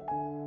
Thank you.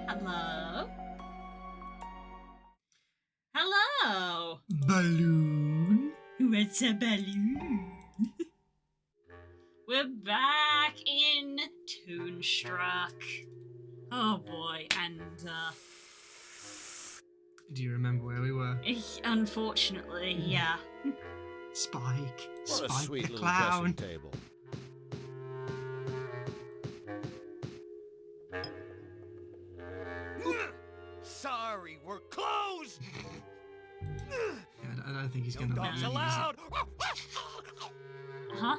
Hello? Hello? Balloon? What's a balloon? We're back in Toonstruck. Oh boy, and Do you remember where we were? unfortunately, yeah. Spike. What a Spike sweet the little clown. dressing table. Sorry, we're closed. Yeah, I don't think he's going to Dogs be allowed. Huh?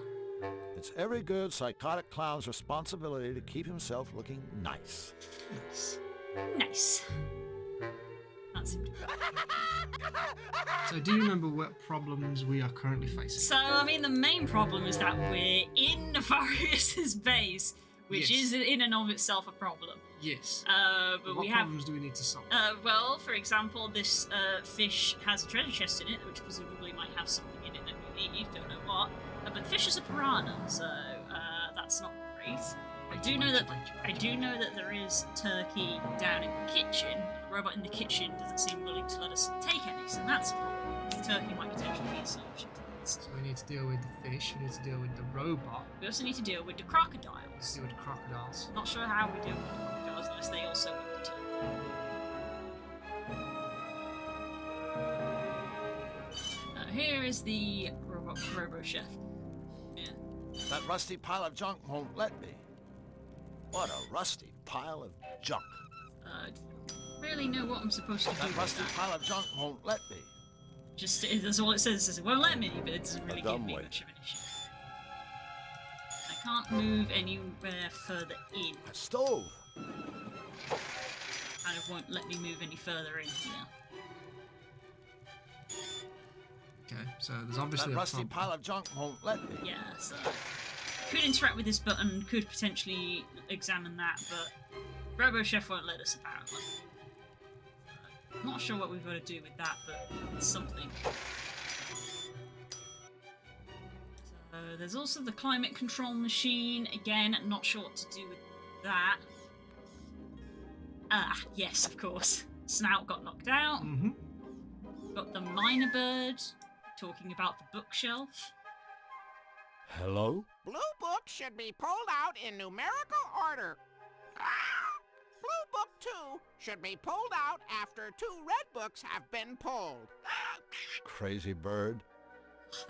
It's every good psychotic clown's responsibility to keep himself looking nice. Nice. Nice. That seemed to be. So do you remember what problems we are currently facing? So, I mean, the main problem is that we're in Nefarious' base, which Yes. is in and of itself a problem. Yes. But What we have problems do we need to solve? well, for example, this fish has a treasure chest in it, which presumably might have something in it that we need. Don't know what. But the fish is a piranha, so that's not great. I do know that there is turkey down in the kitchen. The robot in the kitchen doesn't seem willing to let us take any, so that's a problem. The turkey might potentially be a solution to this. So we need to deal with the fish, we need to deal with the robot, We also need to deal with the we crocodiles. need to deal with the crocodiles. Not sure how we deal with the crocodiles unless they also want the turkey. Here is the Robo Chef. Yeah. That rusty pile of junk won't let me. What a rusty pile of junk. Don't really know what I'm supposed to do That with rusty that. pile of junk won't let me. Just that's all it says. It won't let me, but it doesn't really give dumb me way. much of an issue. I can't move anywhere further in. A stove. Kind of won't let me move any further in here. Okay, so there's obviously That a rusty problem. pile of junk won't let me. Yeah, so could interact with this button, could potentially examine that, but Robo Chef won't let us apparently. Not sure what we've got to do with that, but it's something. So there's also the climate control machine. Again, not sure what to do with that. Ah, yes, of course. Snout got knocked out. Mm-hmm. Got the miner bird talking about the bookshelf. Hello? Blue book should be pulled out in numerical order. Blue book 2 should be pulled out after 2 red books have been pulled. Crazy bird.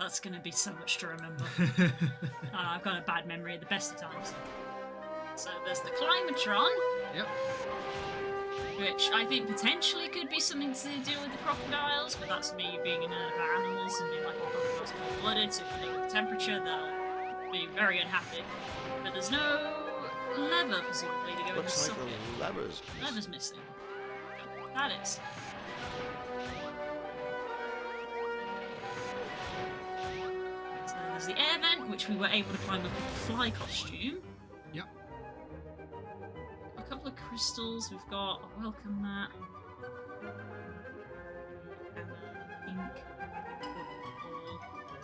That's going to be so much to remember. I've got a bad memory at the best of times. So there's the Climatron, Yep. which I think potentially could be something to do with the crocodiles, but that's me being a nerd about animals and being like, well, crocodiles are cold-blooded, so if they get the temperature, they'll be very unhappy. But there's no lever, presumably, to go in the Looks like socket. the lever's. Lever's missing. That is. So there's the air vent, which we were able to climb up with the fly costume. Yep. A couple of crystals. We've got a welcome mat. Ink.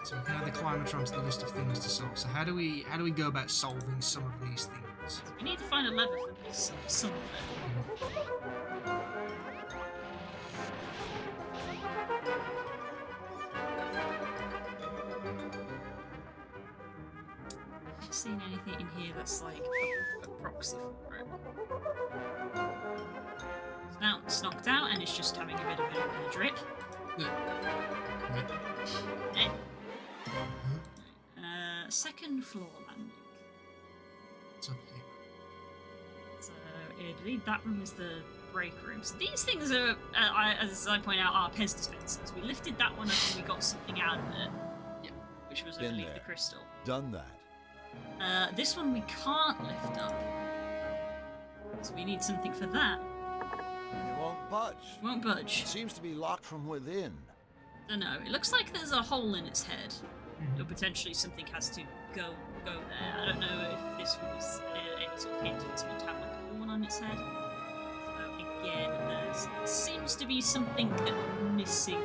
So we can add the Climatron to the list of things to solve. So how do we go about solving some of these things? We need to find a lever for this. Some of it. Not seen anything in here that's like a proxy for it. So now it's knocked out and it's just having a bit of a drip. Eh. Second floor landing. It's up here. So I believe that room is the break room. So these things are, as I point out, are Pez dispensers. We lifted that one up and we got something out of it. Yeah. Which was, I Been believe, there. the crystal. Done that. This one we can't lift up. So we need something for that. It won't budge. Won't budge. It seems to be locked from within. Don't know. It looks like there's a hole in its head. Mhm. Or potentially something has to go there. I don't know if this was any sort of hint if it's meant to have like a horn on its head. So again, there seems to be something that we're missing.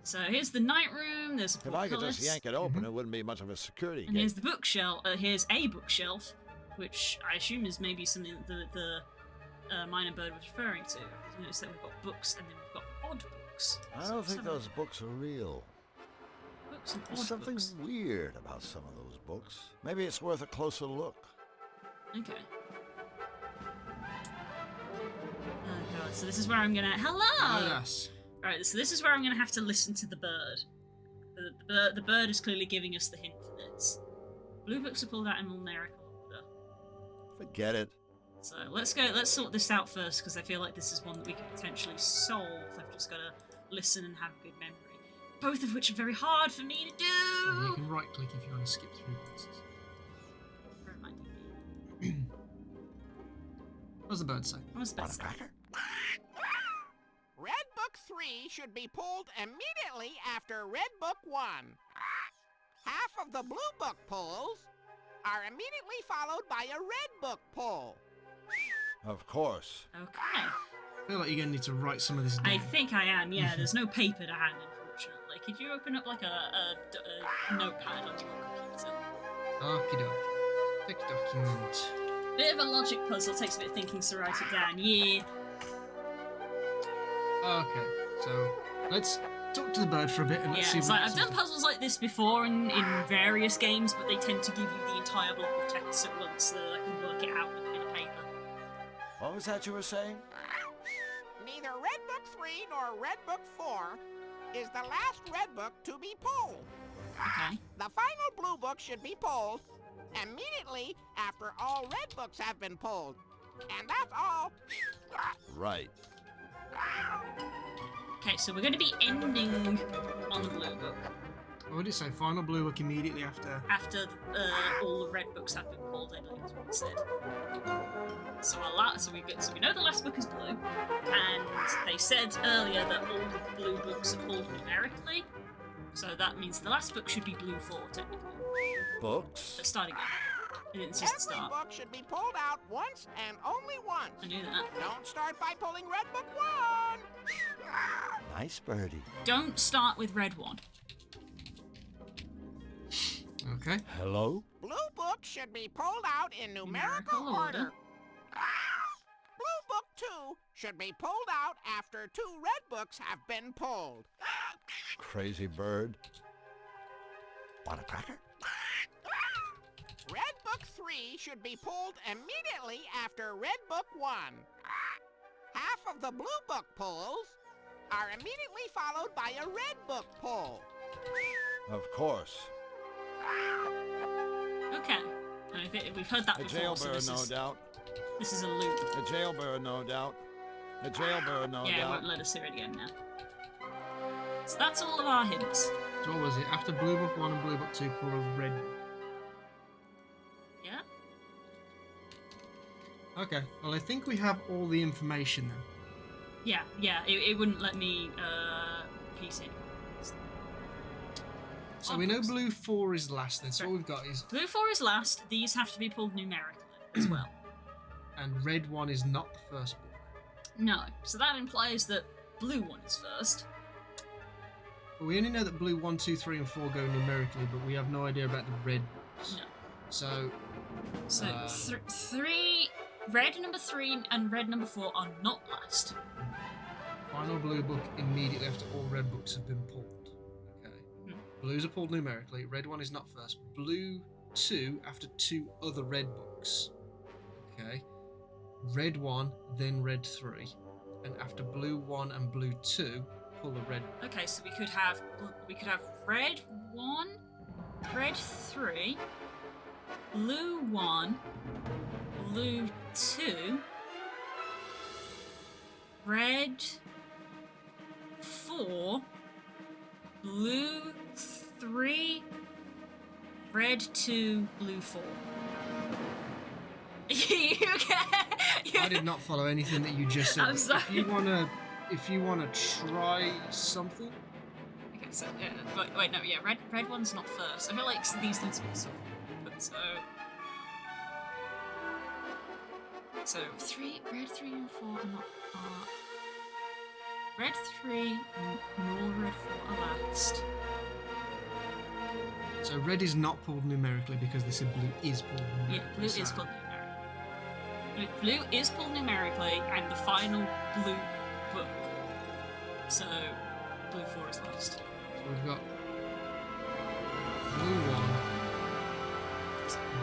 So here's the night room. There's a If I could just portcullis. yank it open, it wouldn't be much of a security And gate. here's the bookshelf. Here's a bookshelf, which I assume is maybe something that the minor bird was referring to. You notice that we've got books and then we've got odd books. I So don't let's think have a those books are real. books and There's odd something books. weird about some of those books. Maybe it's worth a closer look. Okay. Oh god, so this is where I'm gonna. Hello! Yes. Right, so this is where I'm gonna have to listen to the bird. The bird is clearly giving us the hint for this. Blue books are pulled out in numerical order. Forget it. So let's sort this out first, because I feel like this is one that we could potentially solve. I've just gotta listen and have a good memory. Both of which are very hard for me to And you do! can right click if you want to skip through places. Remind me. What does the bird say? What was the Want best? a cracker? Red Book 3 should be pulled immediately after Red Book 1. Half of the Blue Book pulls are immediately followed by a Red Book pull. Of course. Okay. I feel like you're going to need to write some of this down. I think I am, yeah. There's no paper to hand, unfortunately. Could you open up like a notepad on your computer? Okie dokie. Pick document. Bit of a logic puzzle, takes a bit of thinking to write it down. Yeah. Okay, so let's talk to the bird for a bit and let's see Yeah, it's what like it I've done says. puzzles like this before in various games, but they tend to give you the entire block of text at once so that I can work it out with a bit of paper. What was that you were saying? Neither Red Book 3 nor Red Book 4 is the last Red Book to be pulled. Okay. The final Blue Book should be pulled immediately after all Red Books have been pulled. And that's all. Right. Okay, so we're going to be ending on the blue book What did it say? Final blue book immediately after. after all the red books have been pulled, I believe is what it said. So we know the last book is blue, and they said earlier that all the blue books are pulled numerically, so that means the last book should be blue 4, technically. Books? Let's start again. It's just the Every start. book should be pulled out once and only once. I knew that. Don't start by pulling Red Book 1. Nice birdie. Don't start with red 1. Okay. Hello? Blue Book should be pulled out in numerical Numerical order. order. Blue Book 2 should be pulled out after 2 Red Books have been pulled. Crazy bird. Want a cracker? Red Book 3 should be pulled immediately after Red Book 1. Half of the Blue Book pulls are immediately followed by a Red Book pull. Of course. Okay. And I think we've heard that A before, so jailbird, this no is, doubt. this is a loop. A jailbird, no doubt. A jailbird, no Yeah, it doubt. won't let us hear it again now. So that's all of our hints. So what was it? After blue book 1 and blue book 2, pull a red book. Yeah? Okay. Well, I think we have all the information then. Yeah, it wouldn't let me piece it. So we know blue 4 is last then. So what we've got is. Blue 4 is last. These have to be pulled numerically as well. And red 1 is not the first book. No, so that implies that blue 1 is first. But we only know that blue 1, 2, 3, and 4 go numerically, but we have no idea about the red books. No. So. So red number 3 and red number 4 are not last. Final blue book immediately after all red books have been pulled. Okay. Blues are pulled numerically. Red 1 is not first. Blue 2 after 2 other red books. Okay. Red 1, then red 3. And after blue 1 and blue 2, pull a red. Okay, so we could have red 1, red 3, blue 1, blue 2, red 4, blue 3, red 2, blue 4. I did not follow anything that you just said. I'm sorry. If you wanna try something. Okay, so wait, no, yeah, red 1's not first. I feel like these need to be sort of put so 3, red 3 and 4 are not. Red 3 nor red 4 are last. So red is not pulled numerically because they said blue is pulled numerically. Yeah, blue is pulled numerically. Blue is pulled numerically, and the final blue book. So blue 4 is last. So we've got blue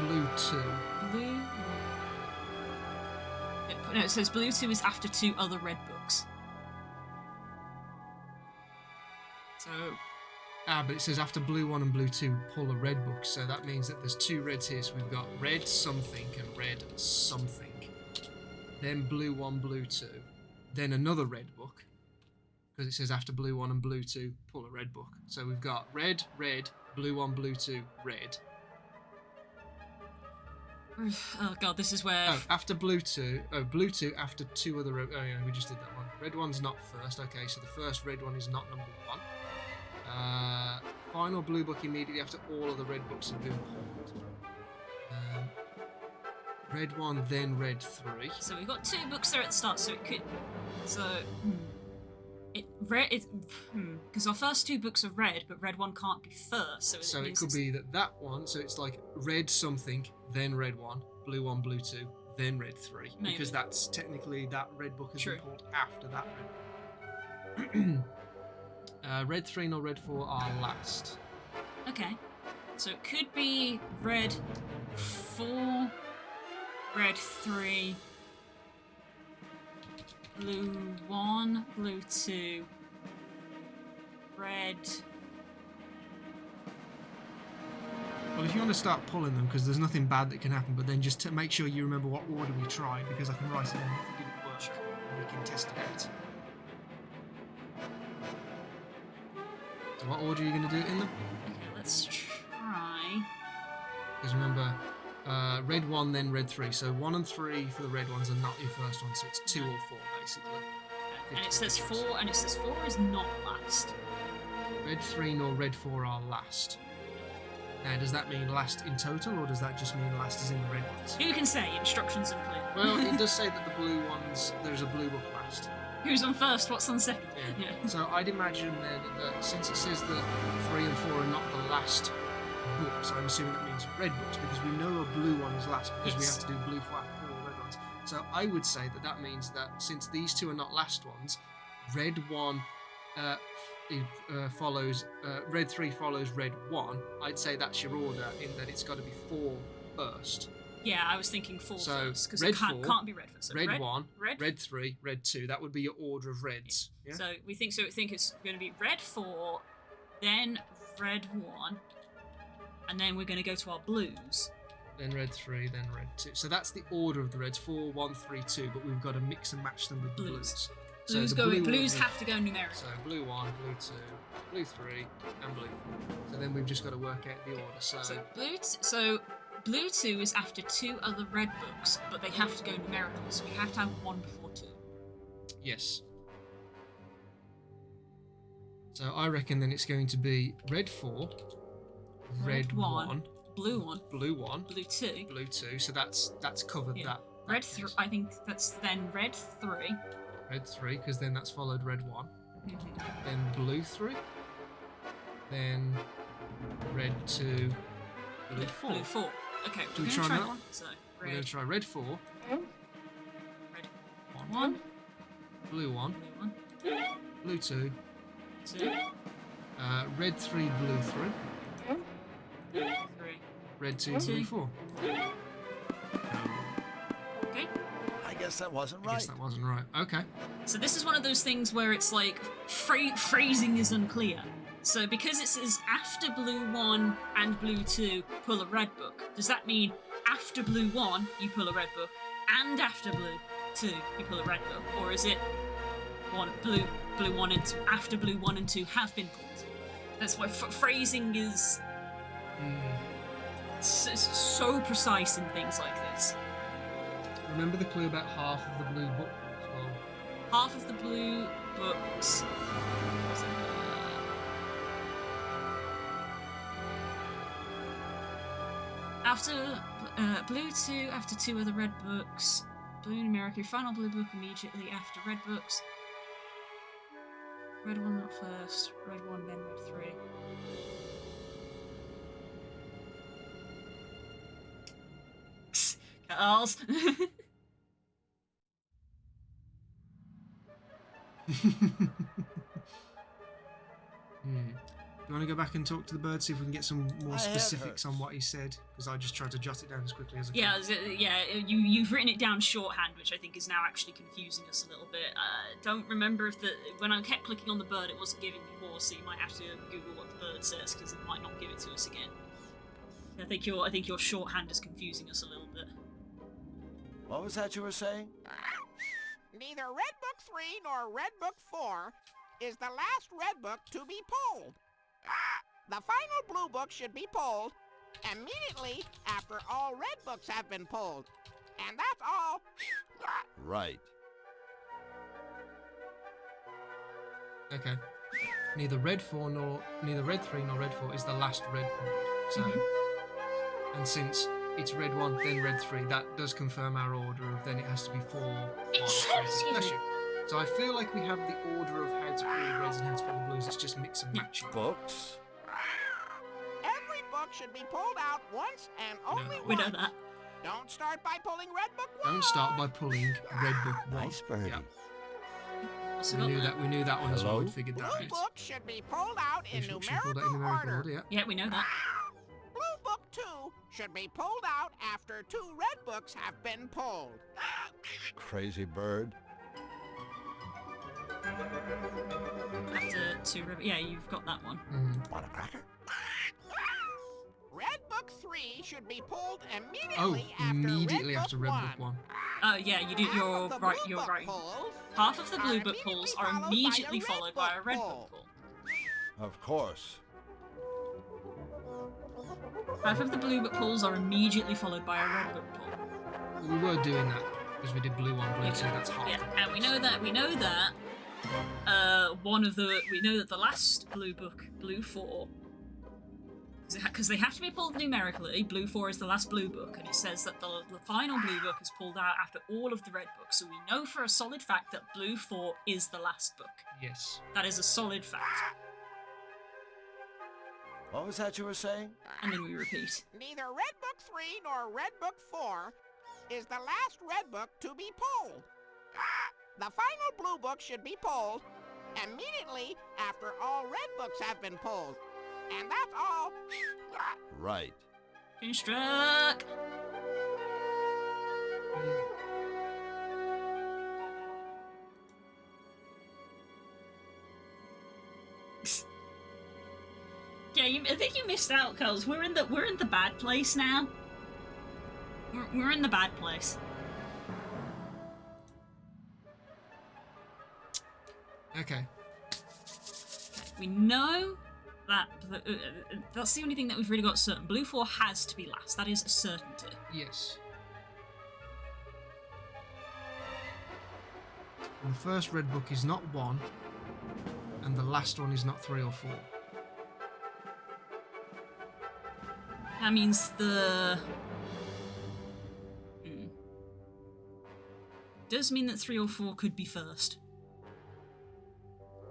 1, blue 2. Blue 1. No, it says blue 2 is after 2 other red books. So. But it says after blue 1 and blue 2 pull a red book, so that means that there's 2 reds here. So we've got red something and red something. Then blue 1, blue 2. Then another red book, because it says after blue 1 and blue 2 pull a red book. So we've got red, red, blue 1, blue 2, red. Oh god, this is where. Oh, after blue 2. Oh, blue 2 after 2 other. Oh yeah, we just did that one. Red 1's not first. Okay, so the first red one is not number 1. Final blue book immediately after all of the red books have been pulled. Red 1, then red 3. So we've got 2 books there at the start, so it could. So. Because our first 2 books are red, but red 1 can't be first. So it could be that one. So it's like red something, then red 1, blue 1, blue 2, then red 3. Maybe. Because that's technically that red book has True. been pulled after that red book. Red 3 nor red 4 are last. Okay. So it could be red 4, red 3, blue 1, blue 2, red. Well, if you want to start pulling them, because there's nothing bad that can happen, but then just to make sure you remember what order we tried, because I can write it down if it didn't work, and we can test it out. So what order are you going to do it in them? Okay, let's try. Because remember, red 1, then red 3. So 1 and 3 for the red ones are not your first one, so it's 2 or 4 basically. And it says 4, and it says 4 is not last. Red 3 nor red 4 are last. Now, does that mean last in total, or does that just mean last as in the red ones? Who can say? Instructions unclear. Well, it does say that the blue ones, there's a blue book last. Who's on first? What's on second? Yeah. So I'd imagine then that since it says that 3 and 4 are not the last books, I'm assuming that means red books, because we know a blue one is last, because we Yes. have to do blue for after all the red ones. So I would say that that means that since these 2 are not last ones, red 1 follows, red 3 follows red 1. I'd say that's your order in that it's got to be 4 first. Yeah, I was thinking 4 So, first, because red it can't 4, be red first. So red 1, red, red 3, red 2. That would be your order of reds. Yeah? So we think it's going to be red 4, then red 1, and then we're going to go to our blues. Then red 3, then red 2. So that's the order of the reds: 4, 1, 3, 2. But we've got to mix and match them with the blues. Blues So the blues order- have to go numerical. So blue 1, blue 2, blue 3, and blue 4. So then we've just got to work out the order. So blue 2 is after 2 other red books, but they have to go numerical. So we have to have 1 before 2. Yes. So I reckon then it's going to be red 4, red 1, blue 1, blue 1, blue 2, blue 2. So that's covered Yeah. that. red that 3. piece. I think that's then red 3. Red 3, because then that's followed red 1. Mm-hmm. Then blue 3. Then red 2, blue 4. Blue 4. Okay, Do we're we going to try try that? one. So We're going red to try red 4, red 1, blue 1, blue 1, blue 2, 2, red 3, blue 3, 3. red 2, blue 4. Okay. I guess that wasn't I right. guess that wasn't right. Okay. So this is one of those things where it's like phrasing is unclear. So because it says after blue 1 and blue 2 pull a red book, does that mean after blue 1 you pull a red book and after blue 2 you pull a red book, or is it blue 1 and 2 after blue 1 and 2 have been pulled? That's why phrasing is so precise in things like this. Remember the clue about half of the blue book as well. Half of the blue books. After blue 2, after 2 other red books, blue numerically, final blue book immediately after red books. Red 1 not first. Red 1, then red 3. Carls. Do you want to go back and talk to the bird, see if we can get some more My head specifics hurts. on what he said? Because I just tried to jot it down as quickly as I Yeah, could. you've written it down shorthand, which I think is now actually confusing us a little bit. Don't remember if when I kept clicking on the bird, it wasn't giving me more, so you might have to Google what the bird says because it might not give it to us again. I think your shorthand is confusing us a little bit. What was that you were saying? Neither Red Book 3 nor Red Book 4 is the last Red Book to be pulled. The final Blue Book should be pulled immediately after all Red Books have been pulled. And that's all. Right. Okay. Neither red 3 nor red 4 is the last red one. So, and since it's red 1 then red 3, that does confirm our order of then it has to be 4. 1, 3. Bless you. So I feel like we have the order of how to pull the reds and how to pull the blues. It's just mix and matching. Books? Every book should be pulled out once and only We know once. that. Don't start by pulling Red Book 1. Don't start by pulling red book 1. Nice birdie. Yep. Also We got knew that. we knew that one as well. Hello? We figured that Blue out. Book should be pulled out in We should pull that in numerical numerical order. order. Yeah. Yeah, we know that. Blue Book 2 should be pulled out after 2 Red Books have been pulled. Crazy bird. After 2 river. Yeah, you've got that one. Want a cracker? Red Book 3 should be pulled Oh, immediately after red book 1. Oh yeah, you do. Half You're of the right. Blue You're Book right. pulls Half of the are blue book pulls are immediately followed by a red book pull. Of course. Half of the blue book pulls are immediately followed by a red book pull. Well, we were doing that because we did blue 1, blue 2. That's half. Yeah, and we know that. We know that. We know that the last blue book, blue 4, because they have to be pulled numerically. Blue 4 is the last blue book, and it says that the final blue book is pulled out after all of the red books. So we know for a solid fact that blue 4 is the last book. Yes. That is a solid fact. What was that you were saying? And then we repeat. Neither Red Book 3 nor Red Book 4 is the last Red Book to be pulled. The final Blue Book should be pulled immediately after all Red Books have been pulled. And that's all. Right. Toonstruck! Yeah, I think you missed out, Carls. We're in the bad place now. We're in the bad place. Okay. We know that that's the only thing that we've really got certain. Blue 4 has to be last. That is a certainty. Yes. And the first red book is not 1, and the last one is not 3 or 4. That means the... Does mean that 3 or 4 could be first.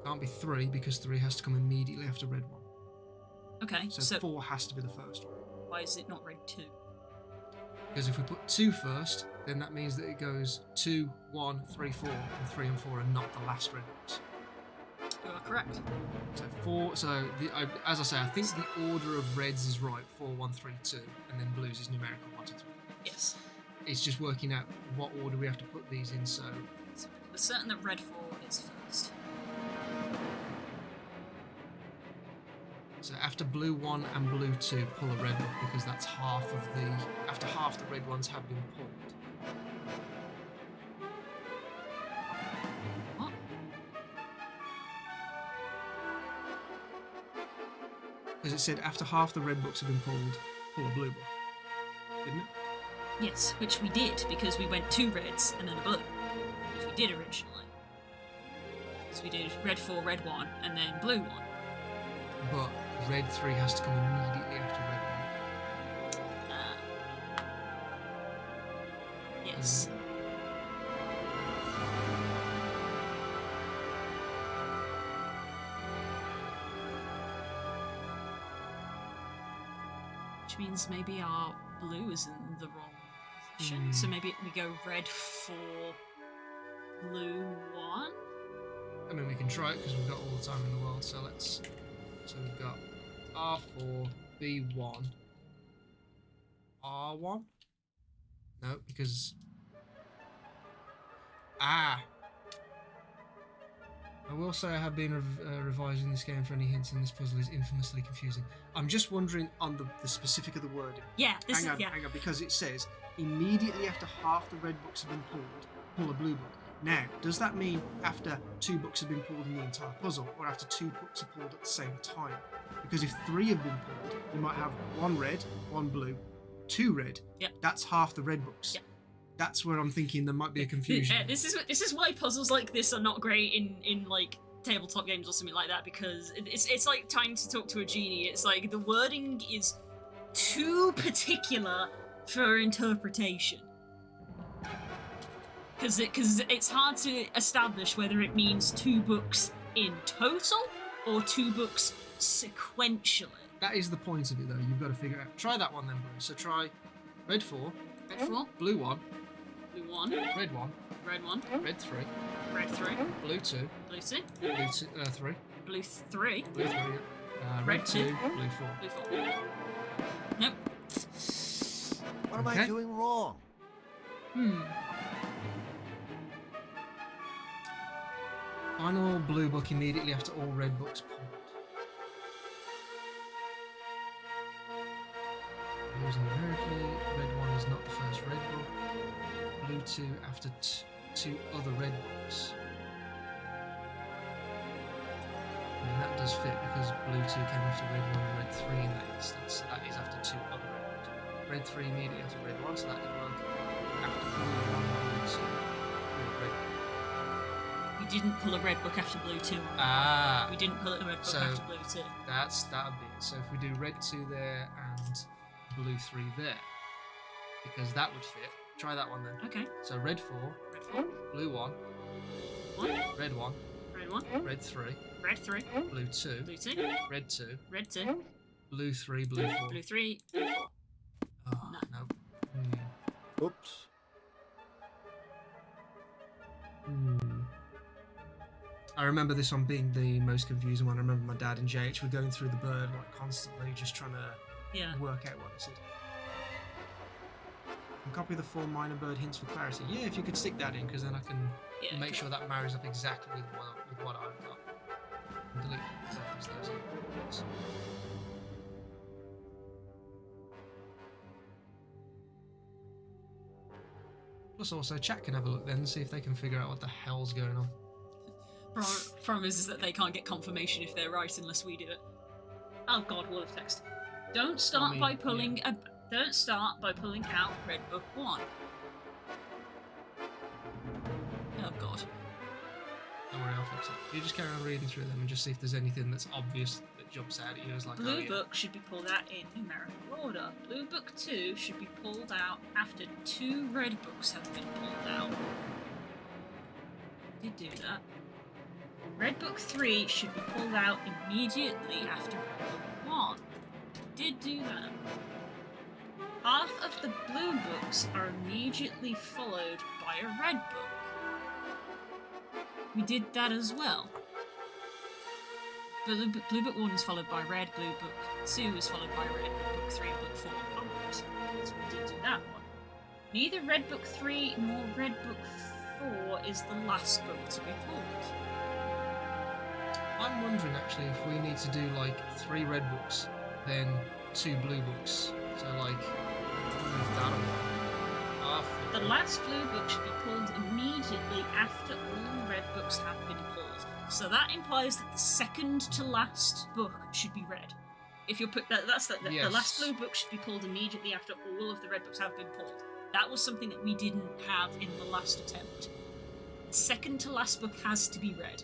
Can't be 3 because 3 has to come immediately after red 1. Okay, So, so 4 has to be the first one. why is it not red 2? Because if we put 2 first, then that means that it goes 2, 1, 3, 4, and 3 and 4 are not the last red books. You are correct. So 4. So as I say, I think the order of reds is right: 4, 1, 3, 2, and then blues is numerical 1, 2, 3. Yes. It's just working out what order we have to put these in. So We're certain that red 4 is first. So after blue 1 and blue 2, pull a red book because that's after half the red ones have been pulled. What? Because it said after half the red books have been pulled, pull a blue book. Didn't it? Yes, which we did because we went 2 reds and then a blue. Which we did originally. Because we did red 4, red 1, and then blue 1. But red 3 has to come immediately after red Yes. Which means maybe our blue is in the wrong position. So maybe we go red 4, blue 1. I mean, we can try it because we've got all the time in the world. So let's. So we've got R4, B1, R1. No, because. I will say I have been revising this game for any hints, and this puzzle is infamously confusing. I'm just wondering on the specific of the wording. Yeah, Hang on, because it says immediately after half the red books have been pulled, pull a blue book. Now, does that mean after 2 books have been pulled in the entire puzzle, or after 2 books are pulled at the same time? Because if 3 have been pulled, you might have 1 red, 1 blue, 2 red. Yep. That's half the red books. Yep. That's where I'm thinking there might be a confusion. Yeah, this is why puzzles like this are not great in like tabletop games or something like that, because it's like trying to talk to a genie. It's like the wording is too particular for interpretation. Because it's hard to establish whether it means 2 books in total or 2 books sequentially. That is the point of it, though. You've got to figure out. Try that one then, Blue. So try red 4, Red 4, blue 1, blue 1, red 1, red 1, red 3, red 3, blue 2, blue 2, blue 3, blue 3, blue 3, red 2, blue 4. blue 4. Nope. What am I doing wrong? Final blue book immediately after all red books pulled. Blue's numerically, red 1 is not the first red book. Blue 2 after 2 other red books. I mean, that does fit because blue 2 came after red 1 and red 3 in that instance, so that is after 2 other red books. Red 3 immediately after red 1, so that did work. After blue 1 and blue 2. Red. We didn't pull a red book after blue 2. Ah! We didn't pull a red book So- after blue 2. That'd be it. So if we do red 2 there and blue 3 there, because that would fit. Try that one then. Okay. So red 4, Red 4, blue 1, 1, red 1, red 1, red 3, red 3, blue 2, blue 2, red 2, red 2, blue 3, blue 4. blue 3, blue 4. Oh, no. Oops. I remember this one being the most confusing one. I remember my dad and JH were going through the bird like constantly, just trying to Yeah. work out what it said. And copy the 4 minor bird hints for clarity. Yeah, if you could stick that in, because then I can Yeah, make sure that marries up exactly with what I've got. And delete those hints. Plus also chat can have a look then and see if they can figure out what the hell's going on. Problem is that they can't get confirmation if they're right unless we do it. Oh god, wall of text. Don't start by pulling Don't start by pulling out Red Book 1. Oh god. Don't worry, I'll fix it. You just carry on reading through them and just see if there's anything that's obvious that jumps out at you as like, Blue oh, yeah. Book should be pulled out in numerical order. Blue Book 2 should be pulled out after 2 Red Books have been pulled out. Did do that. Red Book 3 should be pulled out immediately after Red Book 1. Did do that. Half of the blue books are immediately followed by a red book. We did that as well. Blue Book 1 is followed by red, Blue Book 2 is followed by red, Book 3 and Book 4 onwards. So we did do that one. Neither Red Book 3 nor Red Book 4 is the last book to be pulled. I'm wondering actually if we need to do like 3 red books, then 2 blue books. So like, move that on. The last blue book should be pulled immediately after all red books have been pulled. So that implies that the second to last book should be red. If you put that, the last blue book should be pulled immediately after all of the red books have been pulled. That was something that we didn't have in the last attempt. The second to last book has to be red.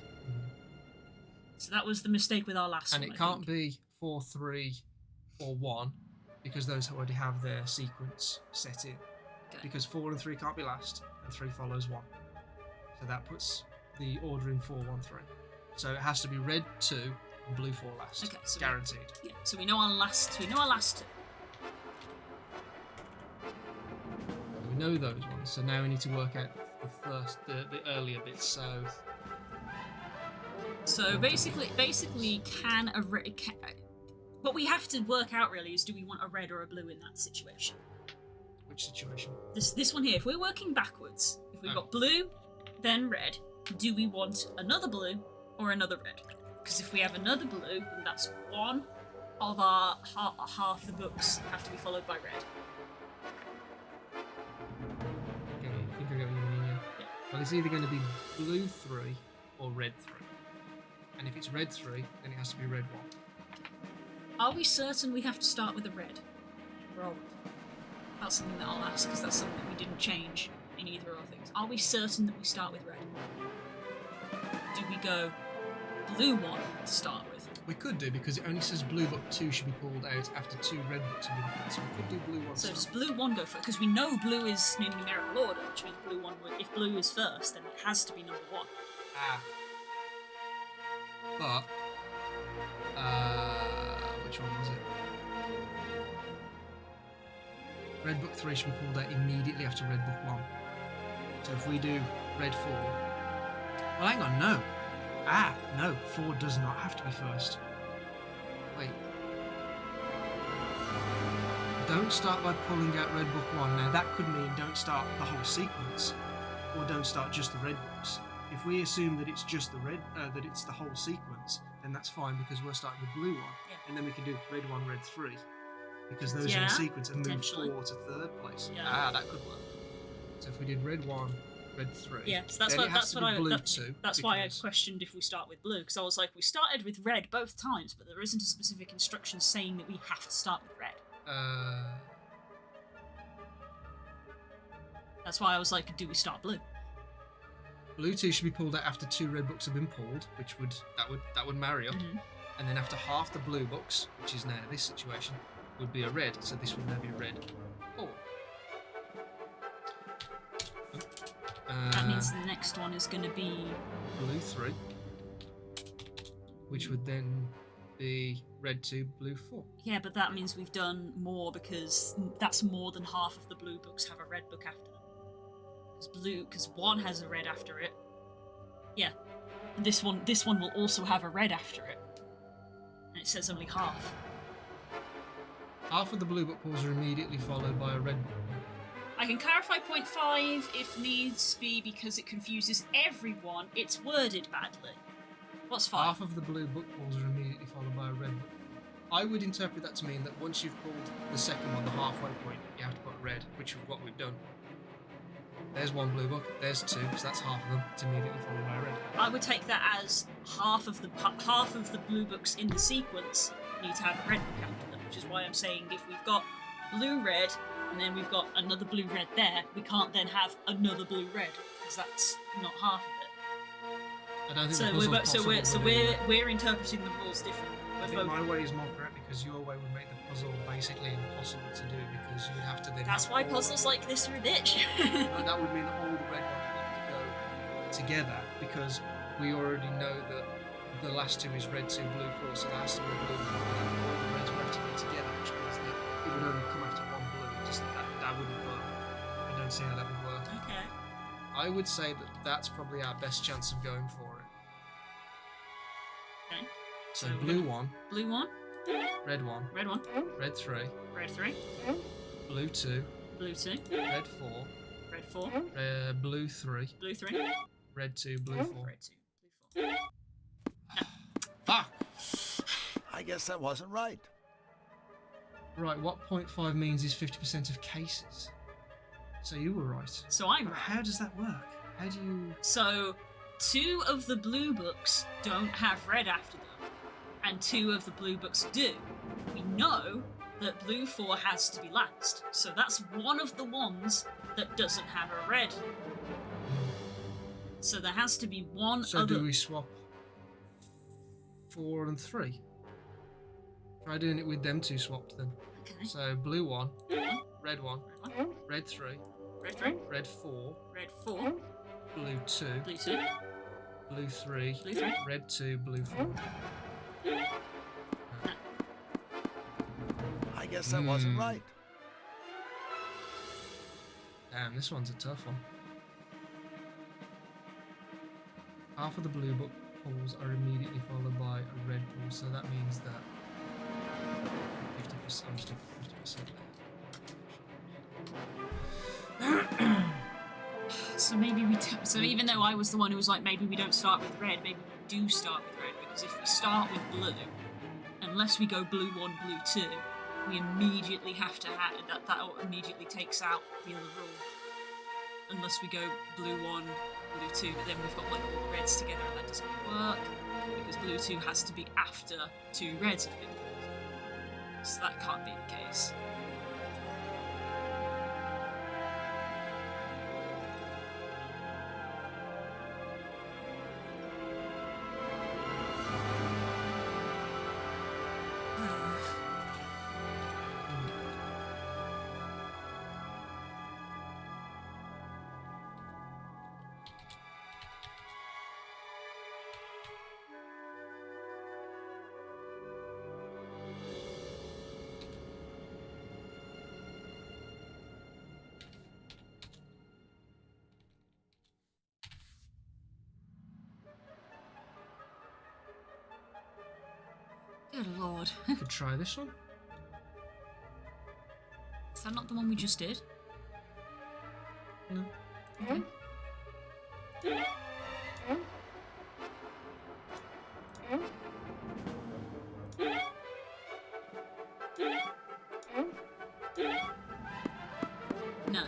So that was the mistake with our last one. And it can't be 4, 3, or 1, because those already have their sequence set in. Okay. Because 4 and 3 can't be last, and 3 follows 1. So that puts the order in 4, 1, 3. So it has to be red 2 and blue 4 last. Okay, so guaranteed. So we know our last two. know those ones. So now we need to work out the earlier bits. So basically, what we have to work out really is, do we want a red or a blue in that situation? Which situation? This one here. If we're working backwards, if we've Oh. got blue, then red, do we want another blue or another red? Because if we have another blue, then that's one of our half the books have to be followed by red. Okay, I think I get what you mean. Yeah. Well, it's either going to be blue 3 or red 3. And if it's red 3, then it has to be red 1. Are we certain we have to start with a red? Or are we? That's something that I'll ask, because that's something that we didn't change in either of our things. Are we certain that we start with red? Do we go blue 1 to start with? We could do, because it only says blue book 2 should be pulled out after 2 red books have been pulled. So we could do blue 1. So does blue 1 go first? Because we know blue is in numerical order, which means blue 1 would, if blue is first, then it has to be number 1. Ah. But, which one was it? Red book 3 should be pulled out immediately after red book 1. So if we do red 4... Well, hang on, no. No, 4 does not have to be first. Wait. Don't start by pulling out red book 1. Now, that could mean don't start the whole sequence, or don't start just the red books. If we assume that it's just the red, that it's the whole sequence, then that's fine, because we're starting with blue 1, and then we can do red 1, red 3, because those are in sequence, and move 4 to third place. Yeah. That could work. So if we did red 1, red 3, Yeah, so that's then what it has to be blue 2. That's why I questioned if we start with blue, because I was like, we started with red both times, but there isn't a specific instruction saying that we have to start with red. That's why I was like, do we start blue? Blue 2 should be pulled out after 2 red books have been pulled, which would marry up. Mm-hmm. And then after half the blue books, which is now this situation, would be a red. So this would now be red 4. That means the next one is going to be blue 3, which would then be red 2, blue 4. Yeah, but that means we've done more, because that's more than half of the blue books have a red book after them. Because 1 has a red after it. Yeah. This one will also have a red after it. And it says only half. Half of the blue book pulls are immediately followed by a red book. I can clarify point 5 if needs be, because it confuses everyone. It's worded badly. What's 5? Half of the blue book pulls are immediately followed by a red book. I would interpret that to mean that once you've pulled the second one, the halfway point, you have to put red, which is what we've done. There's 1 blue book, there's 2, so that's half of them. It's immediately followed by red. I would take that as half of the blue books in the sequence need to have a red book after them, which is why I'm saying if we've got blue red and then we've got another blue red there, we can't then have another blue red, because that's not half of it. I don't think So the puzzle's we're interpreting the rules differently. I think my way is more correct, because your way would make the puzzle basically impossible to do, because you'd have to then... That's why puzzles like this are a bitch. No, that would mean that all the red ones would have to go together, because we already know that the last 2 is red 2, blue 4, so there has to be a blue 4, and all the reds would have to be together, which means that it would only come after 1 blue. Just that wouldn't work. I don't see how that would work. Okay. I would say that that's probably our best chance of going for it. Okay. So blue 1, Blue 1, red 1, red 1, red 3, red 3, blue 2, blue 2, red 4, red 4, blue 3, blue 3, red 2, blue 4. red 2, blue 4. Ah! I guess that wasn't right. Right, what 0.5 means is 50% of cases. So you were right. So I'm But right. how does that work? How do you... So 2 of the blue books don't have red after them, and 2 of the blue books do. We know that blue 4 has to be last, so that's one of the ones that doesn't have a red. So there has to be one So other... do we swap 4 and 3? Try doing it with them 2 swapped then. Okay. So blue 1, red 1, Red 1, red 3, red 3, red 4, red 4, blue 2, blue 2, blue 3, blue 3. red 2, blue 4. I guess that wasn't right. Damn, this one's a tough one. Half of the blue book pulls are immediately followed by a red pull, so that means that 50%. I'm just doing 50%. So maybe we don't. So even though I was the one who was like, maybe we don't start with red, maybe we do start with red, because if we start with blue, unless we go blue 1, blue 2, we immediately have to that immediately takes out the other rule. Unless we go blue 1, blue 2, but then we've got like all the reds together and that doesn't work, because blue 2 has to be after 2 reds have been pulled. So that can't be the case. Good lord. Could try this one. Is that not the one we just did? No. Okay. No.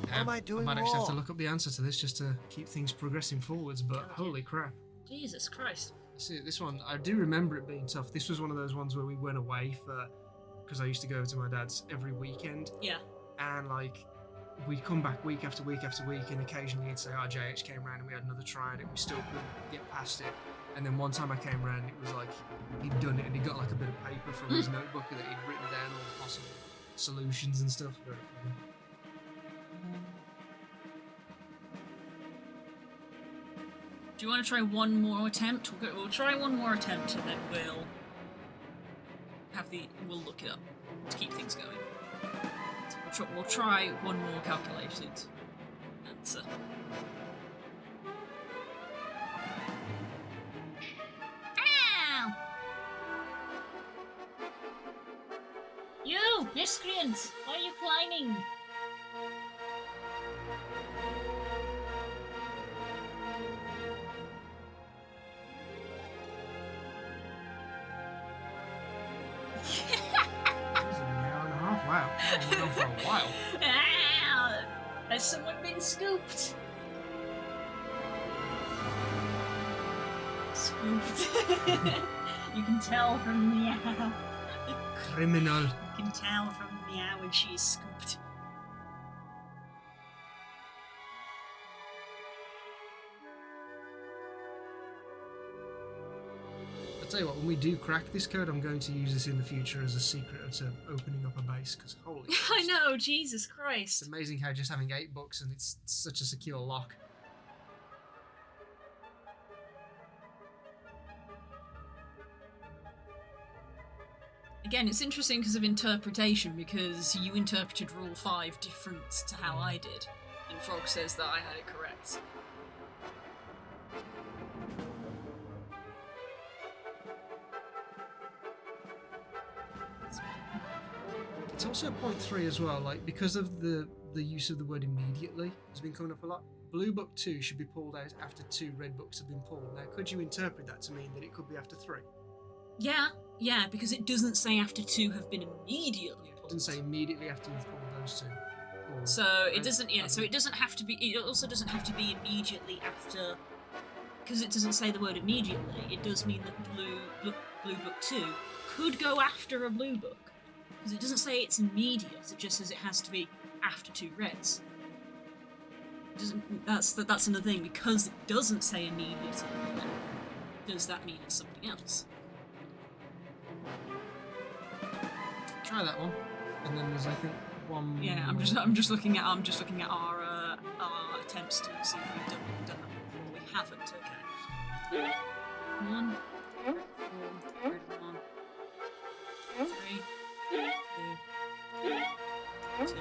What am I doing I might actually have to wrong? look up the answer to this just to keep things progressing forwards, but holy crap. Jesus Christ. See, this one, I do remember it being tough. This was one of those ones where we went away for, because I used to go over to my dad's every weekend, Yeah. and like, we'd come back week after week after week, and occasionally he'd say, oh, JH came around and we had another try at it, we still couldn't get past it. And then one time I came around, it was like, he'd done it, and he got like a bit of paper from his notebook that he'd written down all the possible solutions and stuff. Very funny. Do you want to try one more attempt? We'll try one more attempt and then we'll look it up to keep things going. So we'll try one more calculated answer. Ow! You, miscreant! Why are you climbing? That was an hour and a half. Wow, I've been on for a while. Ow! Has someone been scooped? Scooped. You can tell from the meow. Criminal. You can tell from the meow when she's scooped. I'll tell you what, when we do crack this code, I'm going to use this in the future as a secret to opening up a base, because holy I Christ. know, Jesus It's Christ. amazing how just having 8 books and it's such a secure lock. Again, it's interesting because of interpretation, because you interpreted Rule 5 different to how I did. And Frog says that I had it correct. It's also at point 3 as well, like, because of the use of the word immediately has been coming up a lot. Blue book 2 should be pulled out after 2 red books have been pulled. Now, could you interpret that to mean that it could be after 3? Yeah, because it doesn't say after 2 have been immediately It pulled. doesn't say immediately after you've pulled those 2. Or- So it Right. doesn't, yeah, so it doesn't have to be, it also doesn't have to be immediately after, because it doesn't say the word immediately. It does mean that blue book 2 could go after a blue book. Because it doesn't say it's immediate, it just says it has to be after 2 reds. It doesn't, that's another thing, because it doesn't say immediate, does that mean it's something else? Try that one. And then there's, I think, one Yeah, I'm just looking at our attempts to see if we've done that before. We haven't. Okay. 1, 4, red 1, 3, 2, 2.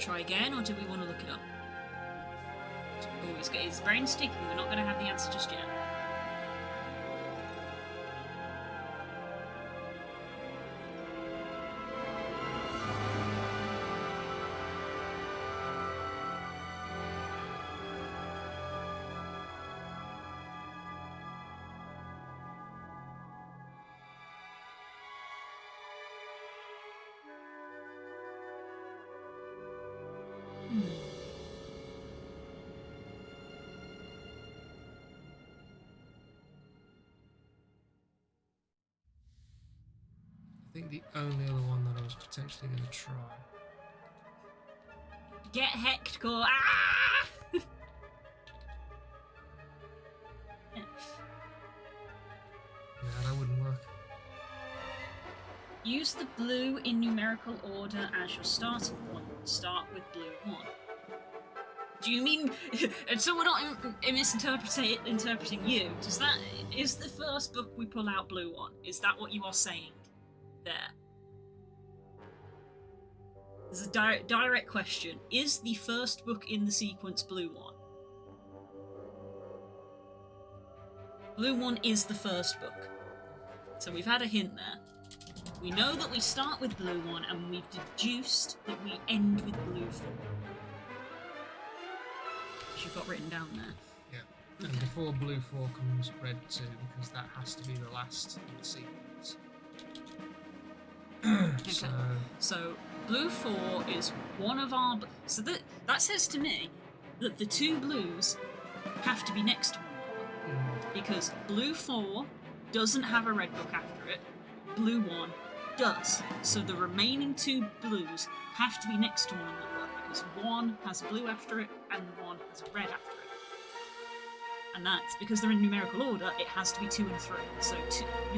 try again, or do we want to look it up? Oh, he's got his brain sticky. We're not going to have the answer just yet. I think the only other one that I was potentially going to try. Get hecked, go. Ah! Yeah, that wouldn't work. Use the blue in numerical order as your starting one. Start with blue 1. Do you mean, and so we're not interpreting you? Is the first book we pull out blue 1? Is that what you are saying there? There's a direct question. Is the first book in the sequence blue 1? Blue 1 is the first book. So we've had a hint there. We know that we start with blue 1 and we've deduced that we end with blue 4. Which you've got written down there. Yeah. And before blue 4 comes red 2, because that has to be the last in the sequence. Okay. So blue 4 is one of our... So that says to me that the two blues have to be next to one another. Because blue 4 doesn't have a red book after it. Blue 1 does. So the remaining two blues have to be next to one another because one has a blue after it and one has a red after it. And that's because they're in numerical order, it has to be 2 and 3. So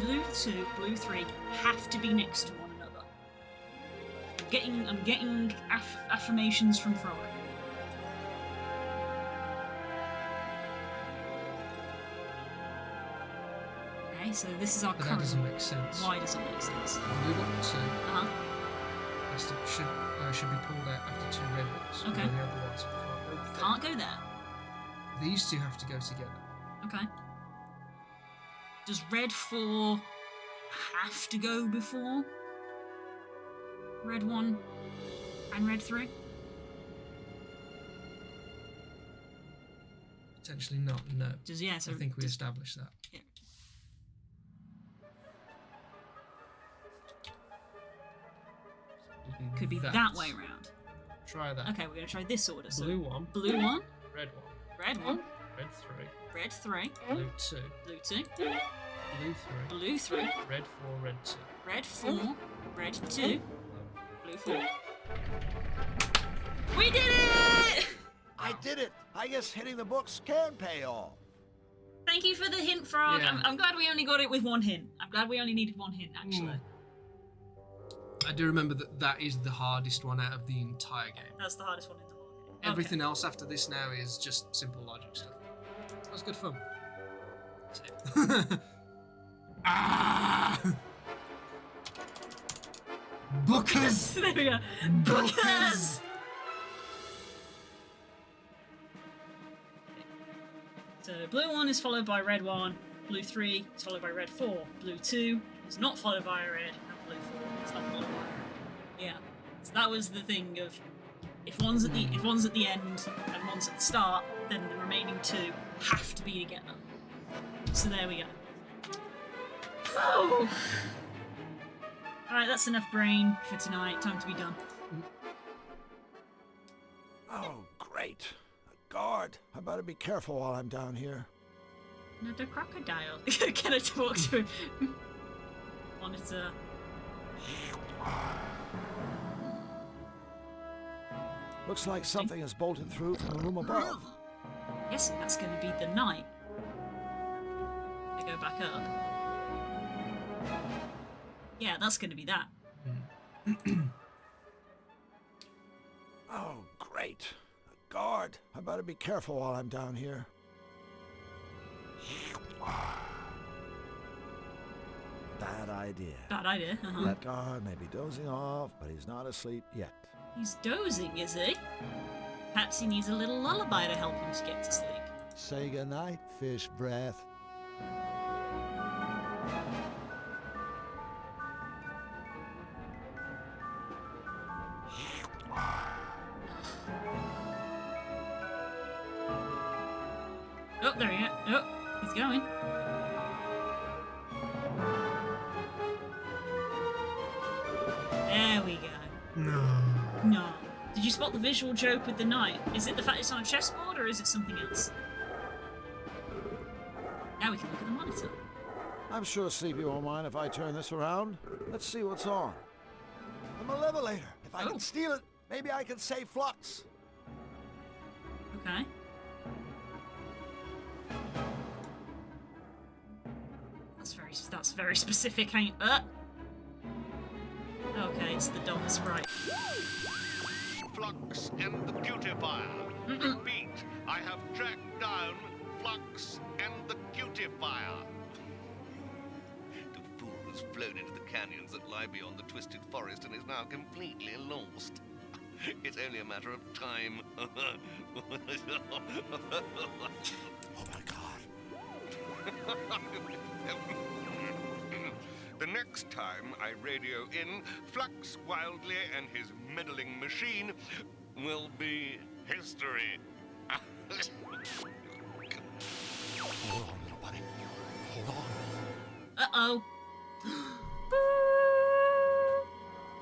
blue 2, blue 3 have to be next to one another. I'm getting affirmations from Frog. Okay, so this is our But current. that doesn't make sense. Why does it make sense? Blue book 2 Uh-huh. should be pulled out after 2 red books. Okay. The other ones can't go. Can't go there. These two have to go together. Okay. Does red 4 have to go before red 1 and red 3? Potentially not, no. Does yeah, so I think we does- established that. yeah. Could be that way around. Try that. Okay, we're gonna try this order. So Blue 1, blue 1, red 1, red 1, red 3, red 3, blue 2, blue 2, blue 3, blue 3, red 4, red 2. red 4, red 2, blue 4. We did it! I did it! I guess hitting the books can pay off. Thank you for the hint, Frog. Yeah. I'm glad we only got it with one hint. I'm glad we only needed one hint, actually. I do remember that is the hardest one out of the entire game. That's the hardest one in the whole game. Everything else after this now is just simple logic stuff. That was good fun. Ah! Bookers! There we go. Bookers! So blue 1 is followed by red 1, blue 3 is followed by red 4, blue 2 is not followed by a red, and blue 4 is not followed by a red. Yeah. So that was the thing of if one's at the end and one's at the start, then the remaining two have to be together. So there we go. Oh. Alright, that's enough brain for tonight. Time to be done. Oh, great. A guard. I better be careful while I'm down here. Another crocodile. Can I talk to him? Monitor. Looks like something has bolted through from the room above. Yes, that's going to be the night. I go back up. Yeah, that's going to be that. Oh, great. A guard. I better be careful while I'm down here. Bad idea. Bad idea. Uh-huh. That guard may be dozing off, but he's not asleep yet. He's dozing, is he? Perhaps he needs a little lullaby to help him to get to sleep. Say goodnight, fish breath. Oh, there he is. Oh, he's going. There we go. No. No. Did you spot the visual joke with the knight? Is it the fact it's on a chessboard, or is it something else? Now we can look at the monitor. I'm sure Sleepy won't mind if I turn this around. Let's see what's on. The Malevolator. If I can steal it, maybe I can save Flux. Okay. That's very specific, ain't it? Okay, it's the dog's right. Flux and the Cutifier. Repeat, I have tracked down Flux and the Cutifier. The fool has flown into the canyons that lie beyond the twisted forest and is now completely lost. It's only a matter of time. Oh my God. The next time I radio in, Flux Wildly and his meddling machine will be history. Hold on, little buddy. Hold on. Uh-oh.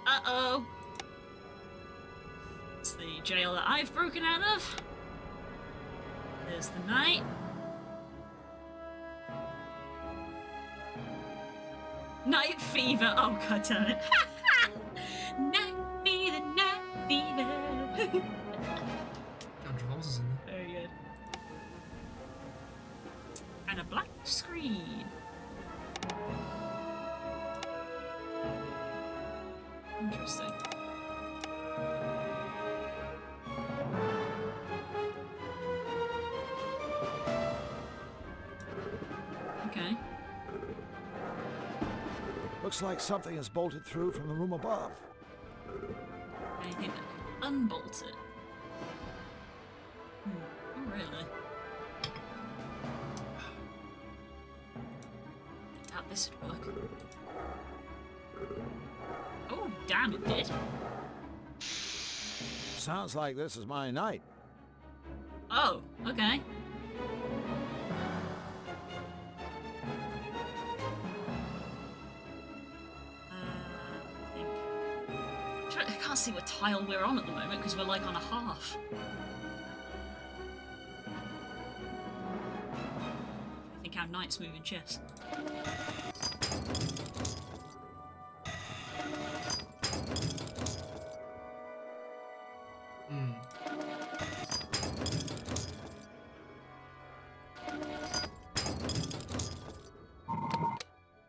Uh-oh. It's the jail that I've broken out of. There's the knight. Night fever. Oh, god damn it. Night fever, night fever. John Travolta's in there. Very good. And a black screen. Interesting. Okay. Looks like something is bolted through from the room above. Anything that could unbolt it? Oh, really? I doubt this would work. Oh, damn, it did. Sounds like this is my night. Oh, okay. I can't see what tile we're on at the moment because we're like on a half. I think our knight's moving chess.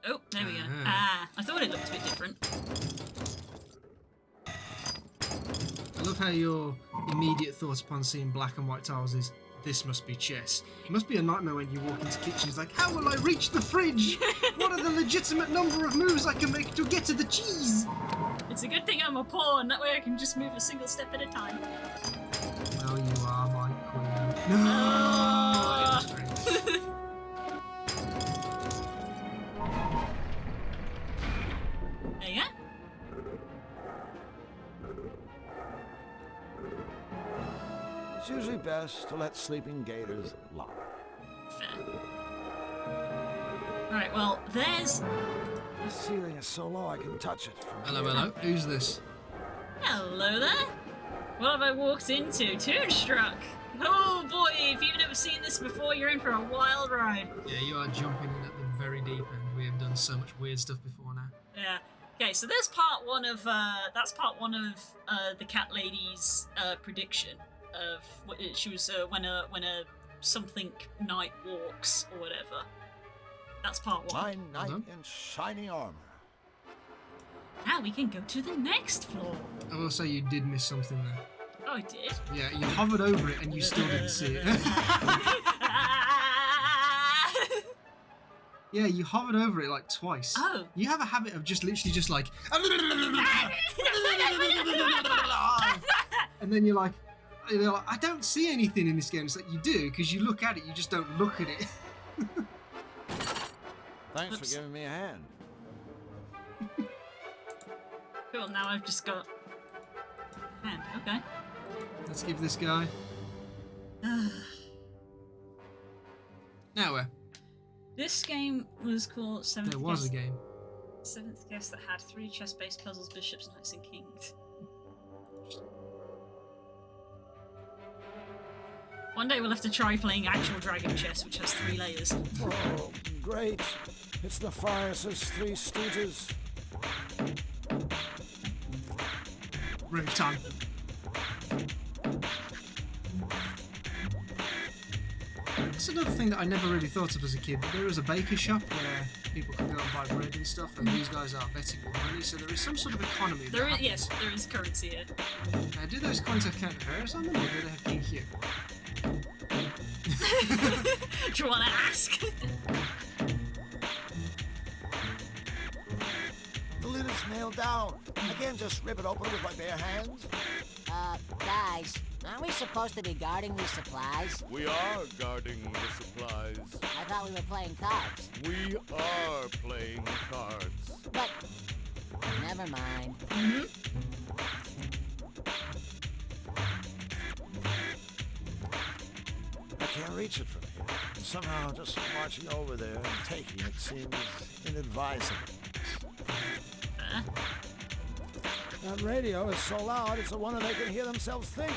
Oh, there we go. Ah, I thought it looked a bit different. I love how your immediate thought upon seeing black and white tiles is, this must be chess. It must be a nightmare when you walk into kitchens like, how will I reach the fridge? What are the legitimate number of moves I can make to get to the cheese? It's a good thing I'm a pawn, that way I can just move a single step at a time. Well, you are my queen. No! There you go. It's usually best to let sleeping gators lie. Fair. Alright, well, there's... The ceiling is so low I can touch it from Hello, here. hello. Who's this? Hello there. What have I walked into? Toonstruck. Oh boy, if you've never seen this before, you're in for a wild ride. Yeah, you are jumping in at the very deep end. We have done so much weird stuff before now. Yeah. Okay, so there's part one of the cat lady's prediction of what she was when a something night walks or whatever. That's part one. My knight Uh-huh. in shining armor. Now we can go to the next floor. I will say you did miss something there. Oh, I did. Yeah, you hovered over it and you still didn't see it. Yeah, you hovered over it like twice. Oh. You have a habit of just literally just like... and then you're like, I don't see anything in this game. It's like, you do, because you look at it, you just don't look at it. Thanks Oops. for giving me a hand. Cool, now I've just got... hand, okay. Let's give this guy... Now where? This game was called Seventh There was a game. Seventh Guest that had 3 chess-based puzzles, bishops, knights, and kings. One day we'll have to try playing actual dragon chess, which has 3 layers. Oh, great. It's the Fires' Three Stooges. Rave time. That's another thing that I never really thought of as a kid, but there is a baker shop where people can go and buy bread and stuff, and these guys are betting with money, so there is some sort of economy that happens. Yes, there is currency here. Now, do those coins have Count Ferris on them, or do they have King Hugh? Do you want to ask? The lid is nailed down. I can't just rip it open with my bare hands. Guys, aren't we supposed to be guarding these supplies? We are guarding the supplies. I thought we were playing cards. We are playing cards. But, never mind. I can't reach it from here. Somehow, just marching over there and taking it seems inadvisable. That radio is so loud, it's a wonder they can hear themselves think.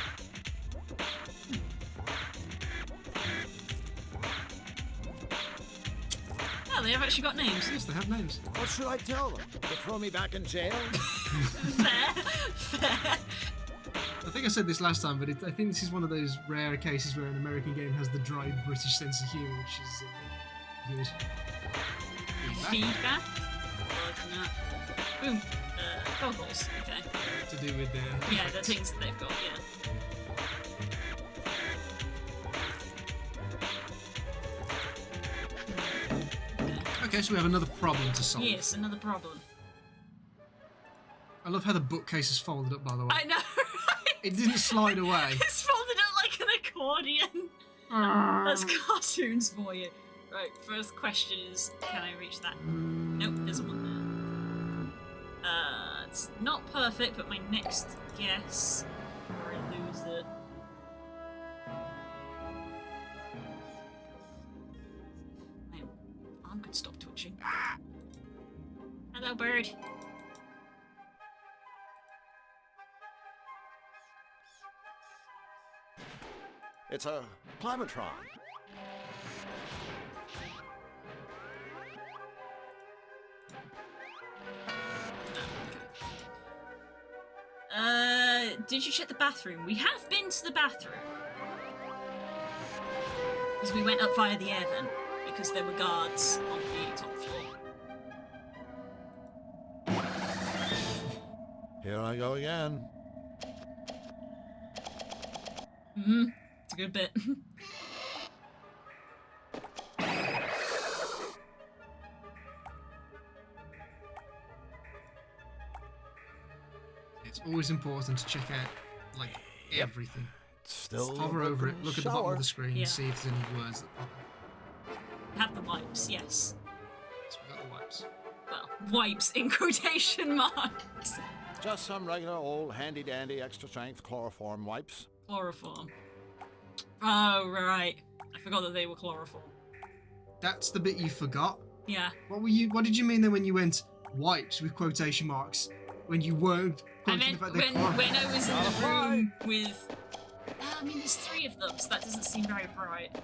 Oh, they have actually got names. Yes, they have names. What should I tell them? To throw me back in jail? Fair. I think I said this last time, but I think this is one of those rare cases where an American game has the dry British sense of humour, which is good. Feedback? Boom. Goggles. Okay. To do with the... Yeah, the things that they've got, yeah. Okay, so we have another problem to solve. Yes, another problem. I love how the bookcase is folded up, by the way. I know, right? It didn't slide away. It's folded up like an accordion. That's cartoons for you. Right, first question is, can I reach that? Nope, there's one there. It's not perfect, but my next guess, before I lose it. My arm could stop twitching. Hello, bird. It's a climatron. Did you check the bathroom? We have been to the bathroom. Because we went up via the air vent, because there were guards on the top floor. Here I go again. It's a good bit. It's always important to check out, like, everything. Still Hover over it, look at the bottom of the screen, Yeah. see if there's any words that pop up. Have the wipes, yes. So we've got the wipes. Well, wipes in quotation marks. Just some regular old handy-dandy extra-strength chloroform wipes. Chloroform. Oh, right. I forgot that they were chloroform. That's the bit you forgot? Yeah. What did you mean then when you went wipes with quotation marks? When you weren't I quoting meant the fact when they're I was in the room with... I mean, there's 3 of them, so that doesn't seem very bright.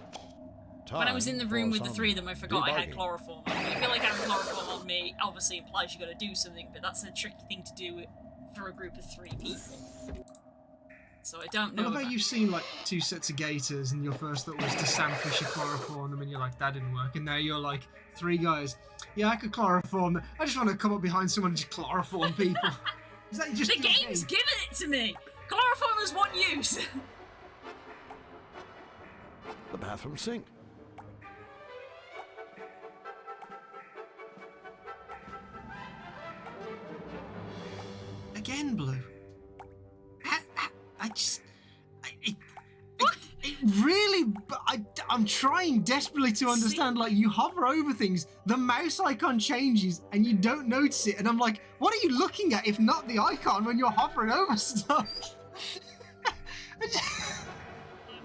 When I was in the room with the 3 of them, I forgot I had chloroform. I feel like having chloroform on me obviously implies you got to do something, but that's a tricky thing to do for a group of 3 people. So I don't know. I love how you've seen like 2 sets of gaiters, and your first thought was to sandfish your chloroform them, and you're like, that didn't work. And now you're like, 3 guys. Yeah, I could chloroform them. I just want to come up behind someone and just chloroform people. Is that just The game's giving it to me! Chloroform has one use! The bathroom sink. again, Blue. I just... It really... I'm trying desperately to understand, like, you hover over things, the mouse icon changes, and you don't notice it, and I'm like, what are you looking at if not the icon when you're hovering over stuff?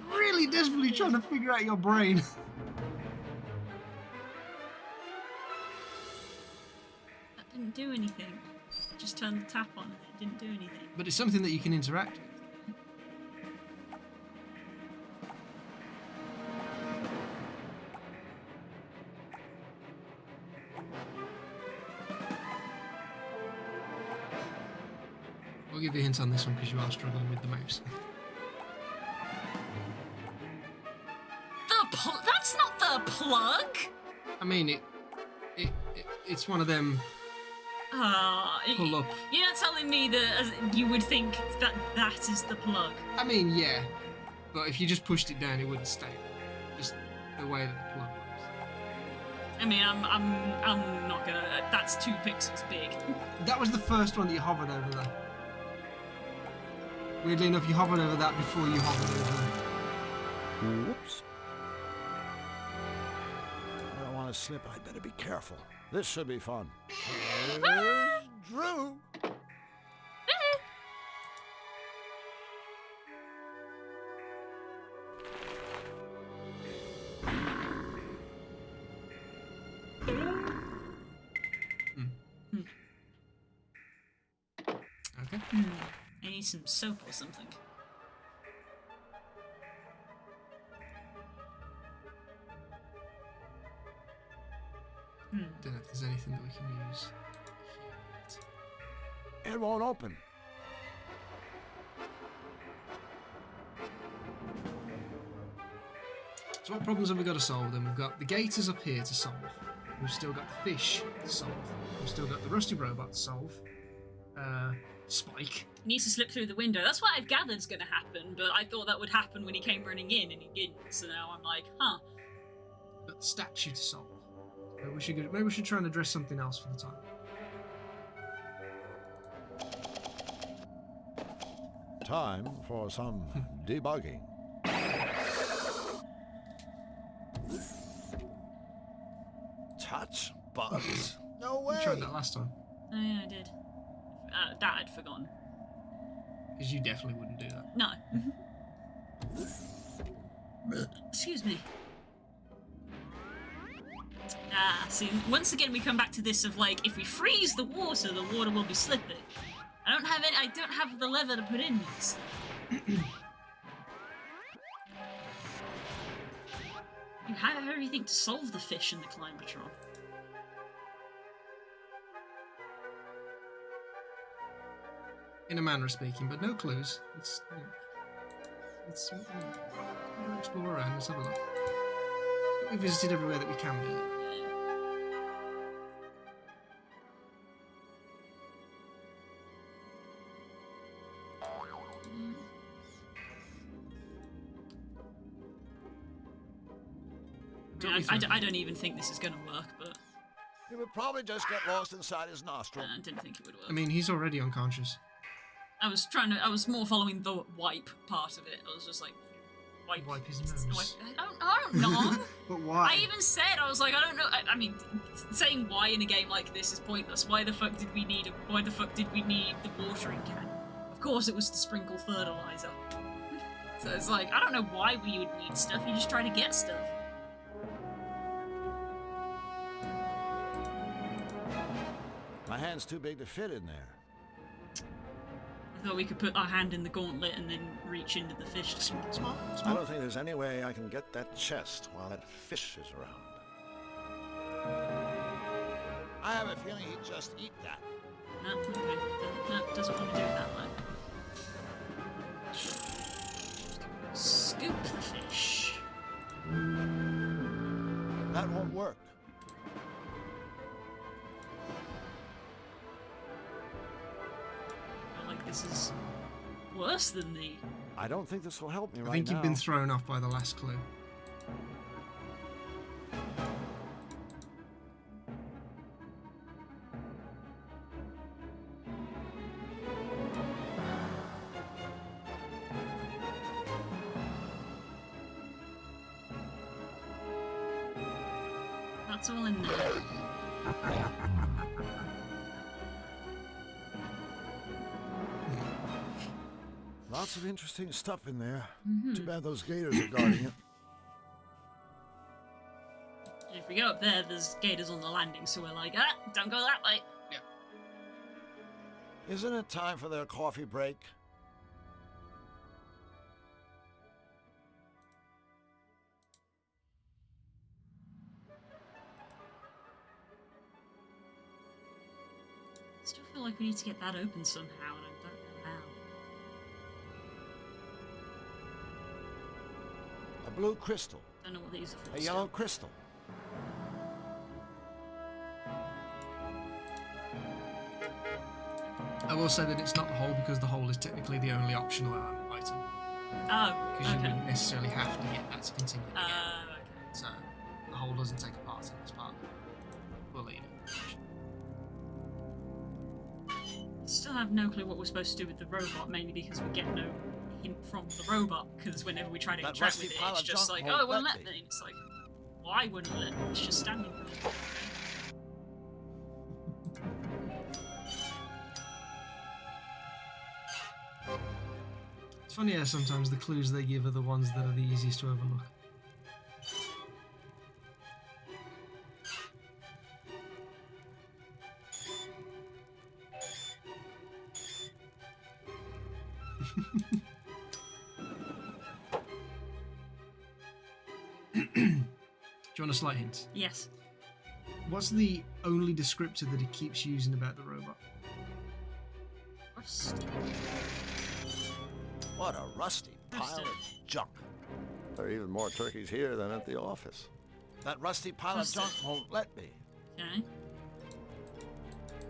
Really desperately trying to figure out your brain. That didn't do anything. I just turned the tap on and it didn't do anything. But it's something that you can interact with. I'll give you a hint on this one because you are struggling with the mouse. That's not the plug! I mean, it's one of them pull up. You're not telling me that you would think that is the plug. I mean, yeah, but if you just pushed it down, it wouldn't stay. Just the way that the plug works. I mean, I'm not gonna. That's 2 pixels big. That was the first one that you hovered over there. Weirdly enough, you hovered over that before you hovered over there. Whoops. I don't want to slip. I'd better be careful. This should be fun. Here's Drew. Okay. I need some soap or something. Don't know if there's anything that we can use. It won't open. So what problems have we got to solve then? We've got the gators up here to solve. We've still got the fish to solve. We've still got the rusty robot to solve. Spike. He needs to slip through the window. That's what I've gathered is going to happen, but I thought that would happen when he came running in, and he didn't. So now I'm like, huh. Got the statue to solve. Maybe we should try and address something else for the time. Time for some debugging. Touch bugs? No way. We tried that last time. Oh yeah, I did. That I'd forgotten. Because you definitely wouldn't do that. No. Excuse me. See, once again we come back to this of like, if we freeze the water will be slipping. I don't have the lever to put in these. You have everything to solve the fish in the Climatron. In a manner of speaking, but no clues. Let's explore around. Let's have a look. We visited everywhere that we can visit. I don't even think this is going to work, but He would probably just get lost inside his nostril. I didn't think it would work. I mean, he's already unconscious. I was more following the wipe part of it. I was just like, Wipe his nose. I don't know. But why? I even said, I was like, I don't know. I mean, saying why in a game like this is pointless. Why the fuck did we need the watering can? Of course it was to sprinkle fertilizer. So it's like, I don't know why we would need stuff. You just try to get stuff. My hand's too big to fit in there. I thought we could put our hand in the gauntlet and then reach into the fish to swim. Smart. I don't think there's any way I can get that chest while that fish is around. I have a feeling he'd just eat that. No, okay. No, doesn't want to do it that way. Scoop the fish. That won't work. This is worse than the... I don't think this will help me right now. I think you've been thrown off by the last clue. That's all in there. Lots of interesting stuff in there. Too bad those gators are guarding it. If we go up there, there's gators on the landing, so we're like, ah, don't go that way. Isn't it time for their coffee break? I still feel like we need to get that open somehow, and I don't know how. A blue crystal. Don't know what these are for. A yellow crystal. I will say that it's not the hole because the hole is technically the only optional item. Oh, Because you okay. wouldn't necessarily have to get that to continue the game. Okay. So the hole doesn't take a part in this part. We'll let you know. Still have no clue what we're supposed to do with the robot, mainly because we get no hint from the robot, because whenever we try to That interact rusty with it, pile it's of just junk like, won't oh, it won't let let me. me. And it's like, why wouldn't it let me? It's just standing there. It's funny how sometimes the clues they give are the ones that are the easiest to overlook. Do you want a slight hint? Yes. What's the only descriptor that he keeps using about the robot? Rusty. What a rusty pile of junk. There are even more turkeys here than at the office. That rusty pile Rusty. of junk won't let me. Okay.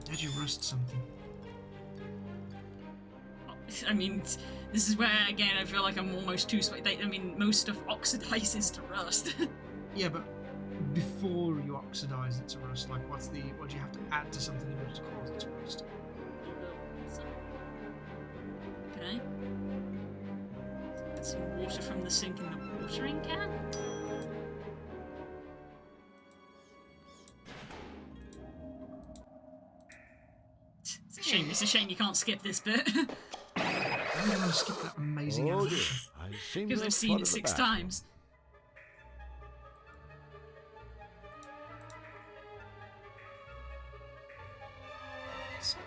Did you rust something? I mean, this is where, again, I feel like I'm almost too... I mean, most stuff oxidizes to rust. Yeah, but before you oxidize it to rust, like what do you have to add to something in order to cause it to rust? Okay. Get some water from the sink in the watering can. It's a shame you can't skip this bit. I'm going to skip that amazing Oh dear, animation. I seem to Because have I've seen flooded it the 6 bathroom. times.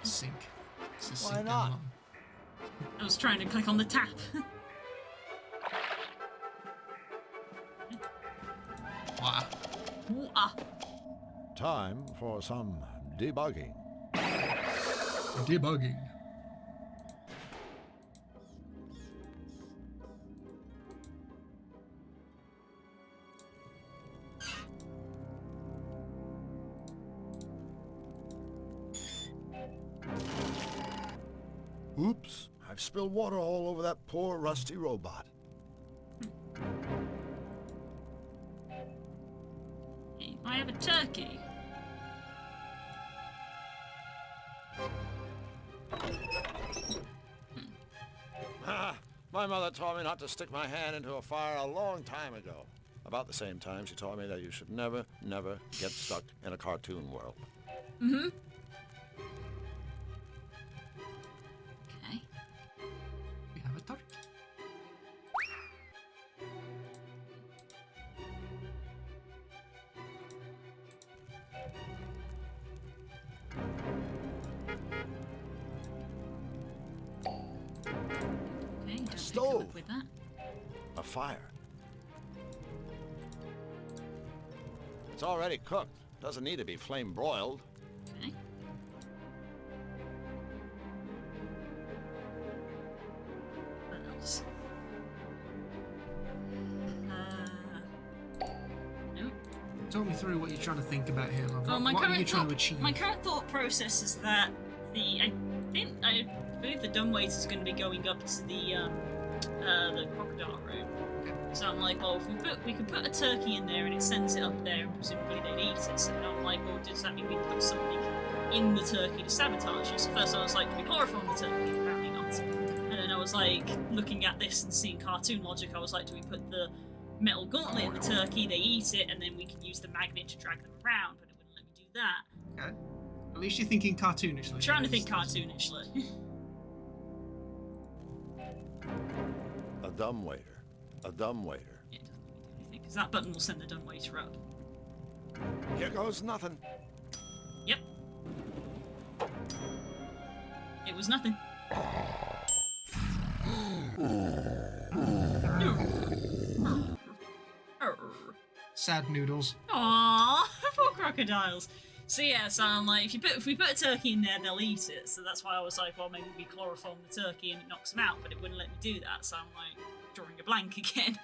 Sink. It's a Why sink down not? the bottom. I was trying to click on the tap. Wow. Water. Time for some debugging. Debugging. Oops, I've spilled water all over that poor rusty robot. Hey, I have a turkey. Ah, my mother taught me not to stick my hand into a fire a long time ago. About the same time she taught me that you should never, never get stuck in a cartoon world. Mm-hmm. Okay. We have a turkey. Okay, don't pick Stove. up with that. A fire. It's already cooked. Doesn't need to be flame broiled. Okay. What else? Nope. Talk me through what you're trying to think about here, love. Well, What are you trying to achieve? my current thought process is that I believe the dumbwaiter is going to be going up to the crocodile room. So I'm like, well, if we could put a turkey in there and it sends it up there, and presumably they'd eat it. So then I'm like, well, does that mean we put something in the turkey to sabotage it? So first I was like, do we chloroform the turkey? Apparently not. And then I was like, looking at this and seeing cartoon logic, I was like, do we put the metal gauntlet in the turkey, they eat it, and then we can use the magnet to drag them around, but it wouldn't let me do that. Okay. At least you're thinking cartoonishly. I'm trying to think cartoonishly. A dumb waiter. A dumb waiter. Yeah, it doesn't really do anything, because that button will send the dumb waiter up. Here goes nothing. Yep. It was nothing. Sad noodles. Aww, poor crocodiles. So yeah, so I'm like, if we put a turkey in there, they'll eat it. So that's why I was like, well, maybe we chloroform the turkey and it knocks them out, but it wouldn't let me do that. So I'm like, drawing a blank again.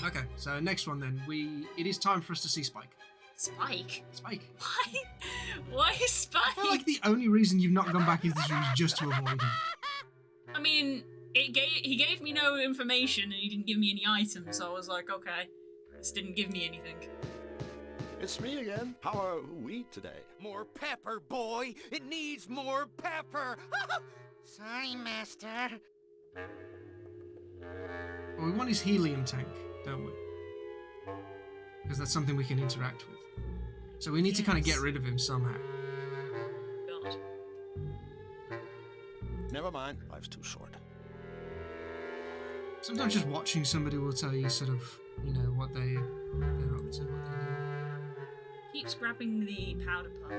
Okay, so next one then. It is time for us to see Spike. Spike? Spike. Why? Why is Spike? I feel like the only reason you've not gone back into this room is just to avoid him. I mean, he gave me no information and he didn't give me any items, so I was like, okay, this didn't give me anything. It's me again. How are we today? More pepper, boy! It needs more pepper! Sorry, Master. Well, we want his helium tank, don't we? Because that's something we can interact with. So we need to kind of get rid of him somehow. God. Never mind. Life's too short. Sometimes just watching somebody will tell you sort of, you know, what they're up to, what they're doing. Keeps grabbing the powder puff.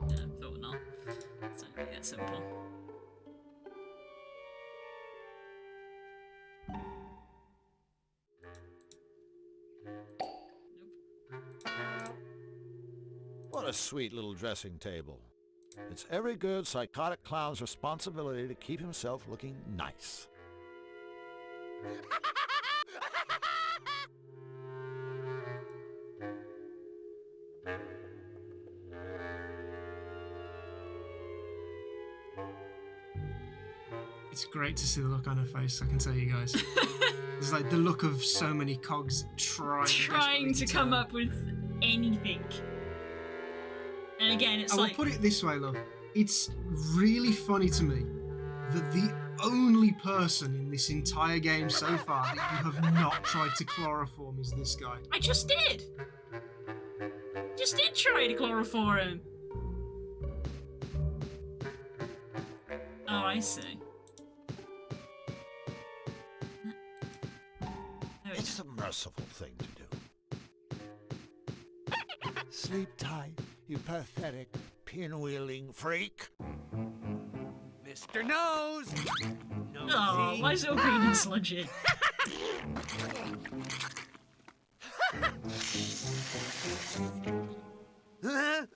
Yeah, thought not. It's not really that simple. What a sweet little dressing table. It's every good psychotic clown's responsibility to keep himself looking nice. It's great to see the look on her face, I can tell you guys. It's like the look of so many cogs trying To come up with anything. And again, it's I will like... put it this way, love. It's really funny to me that the only person in this entire game so far that you have not tried to chloroform is this guy. I just did! Just did try to chloroform him. Oh, I see. It's a merciful thing to do. Sleep tight, you pathetic, pinwheeling freak. Mr. Nose! Oh, why is it all green and sludgy? Huh?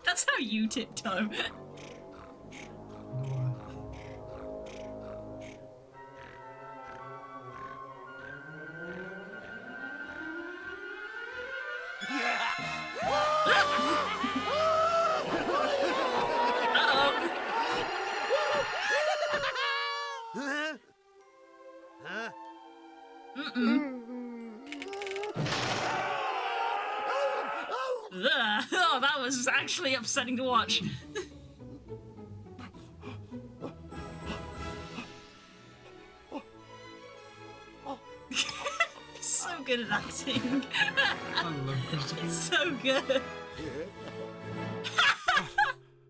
That's how you tiptoe. Huh? Huh? Ugh. Oh, that was actually upsetting to watch. So good at acting. I love Christopher. So good.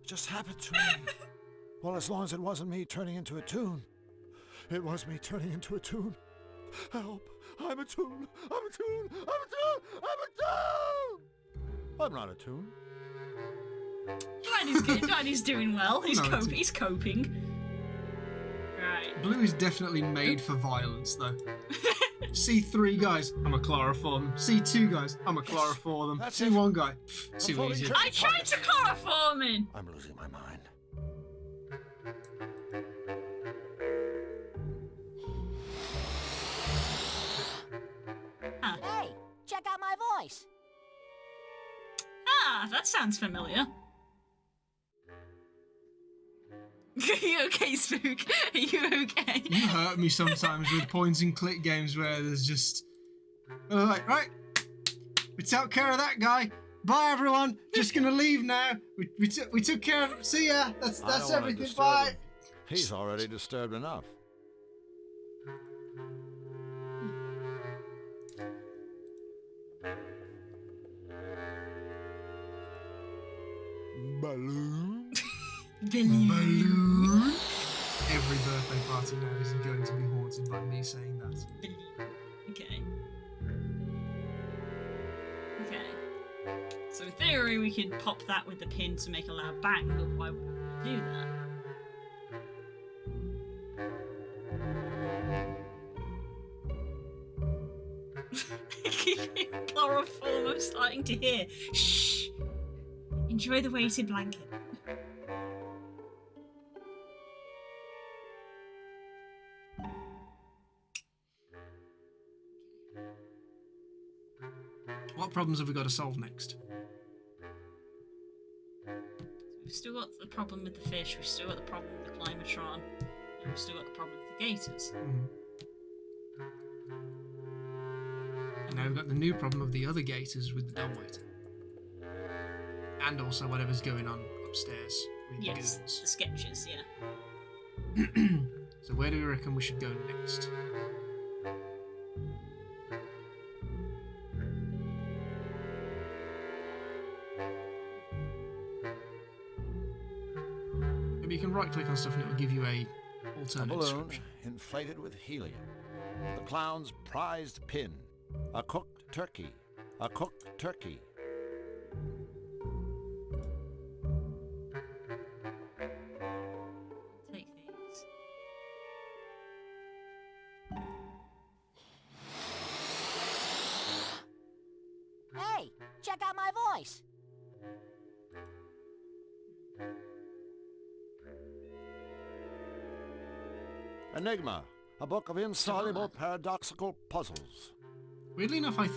Just happened to me. Well, as long as it wasn't me turning into a toon. It was me turning into a toon. Help! I'm a toon! I'm a toon! I'm a toon! I'm a toon! I'm not a toon. Daddy's good. Daddy's doing well. He's, No, it's- he's coping. Right. Blue is definitely made for violence, though. See 3 guys, I'm a chloroform. See 2 guys, I'm a chloroform them. That's See it. 1 guy, too fully easy. trained. I tried to chloroform him. I'm losing my mind. Hey, check out my voice. Ah, that sounds familiar. Are you okay, Spook? Are you okay? You hurt me sometimes with point and click games where there's just... like, right, we took care of that guy. Bye, everyone. Just gonna leave now. We took care of... See ya. That's I don't wanna everything. disturb Bye. him. He's already disturbed enough. Balloon? Balloon. Every birthday party now is going to be haunted by me saying that. Okay. Okay. So in theory, we could pop that with the pin to make a loud bang, but why would we do that? Chloroform, I'm starting to hear. Shh! Enjoy the weighted blanket. What problems have we got to solve next? We've still got the problem with the fish, we've still got the problem with the Climatron, and we've still got the problem with the gators. And now we've got the new problem of the other gators with the dumbwaiter. And also whatever's going on upstairs with the Yes, goons. the sketches, yeah. So where do we reckon we should go next? Maybe you can right click on stuff and it will give you a A alternate balloon description. inflated with helium. The clown's prized pin. A cooked turkey. A cooked turkey. Take these. Hey, check out my voice. Enigma. A book of insoluble paradoxical puzzles. Weirdly enough, I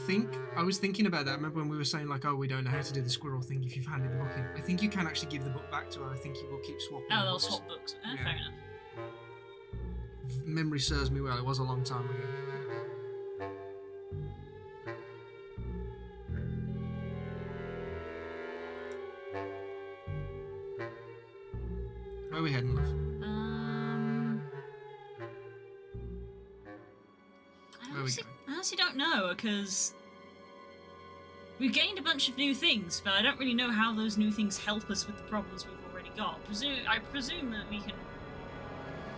was thinking about that. Remember when we were saying like, oh, we don't know how to do the squirrel thing if you've handed the book in. I think you can actually give the book back to her. I think you will keep swapping. Oh, the they'll books. swap books. Yeah. Fair enough. If memory serves me well, it was a long time ago. Where are we heading, love? Where are we going? I honestly don't know, because we've gained a bunch of new things, but I don't really know how those new things help us with the problems we've already got. I presume that we can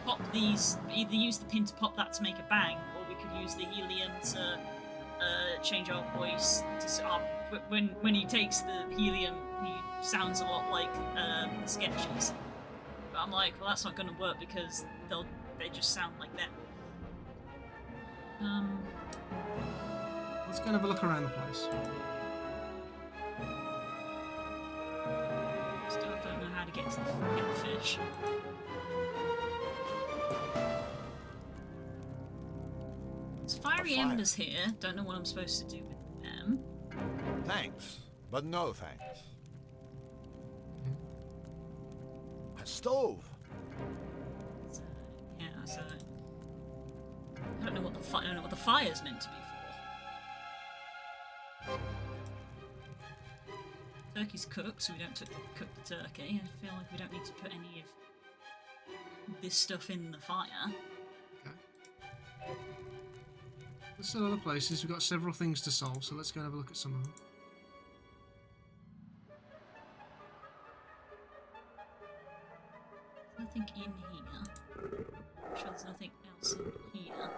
pop these, either use the pin to pop that to make a bang, or we could use the helium to change our voice. When he takes the helium, he sounds a lot like the sketches. But I'm like, well, that's not going to work because they just sound like them. Let's go and have a look around the place. Still don't know how to get the fish. There's fiery fire. embers here. Don't know what I'm supposed to do with them. Thanks, but no thanks. A stove. So, yeah, so I don't know what the fire's meant to be for. Turkey's cooked, so we don't cook the turkey. I feel like we don't need to put any of this stuff in the fire. Okay. There's still other places. We've got several things to solve, so let's go and have a look at some of them. Nothing in here. I'm sure there's nothing else in here.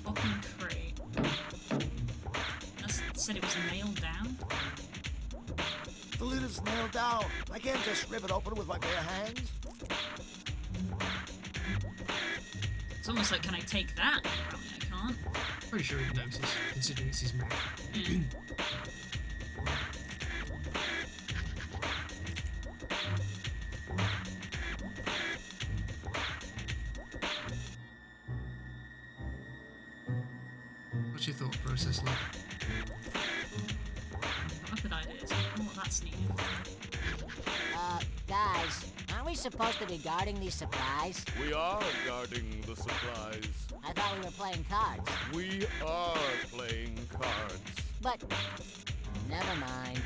Open crate. That said it was nailed down. The lid is nailed down. I can't just rip it open with my bare hands. It's almost like, can I take that? Apparently I can't. Pretty sure he'd notice, considering it's his mouth. Yeah. Not a good idea. I don't know what that's needed. Guys, aren't we supposed to be guarding these supplies? We are guarding the supplies. I thought we were playing cards. We are playing cards. But, never mind.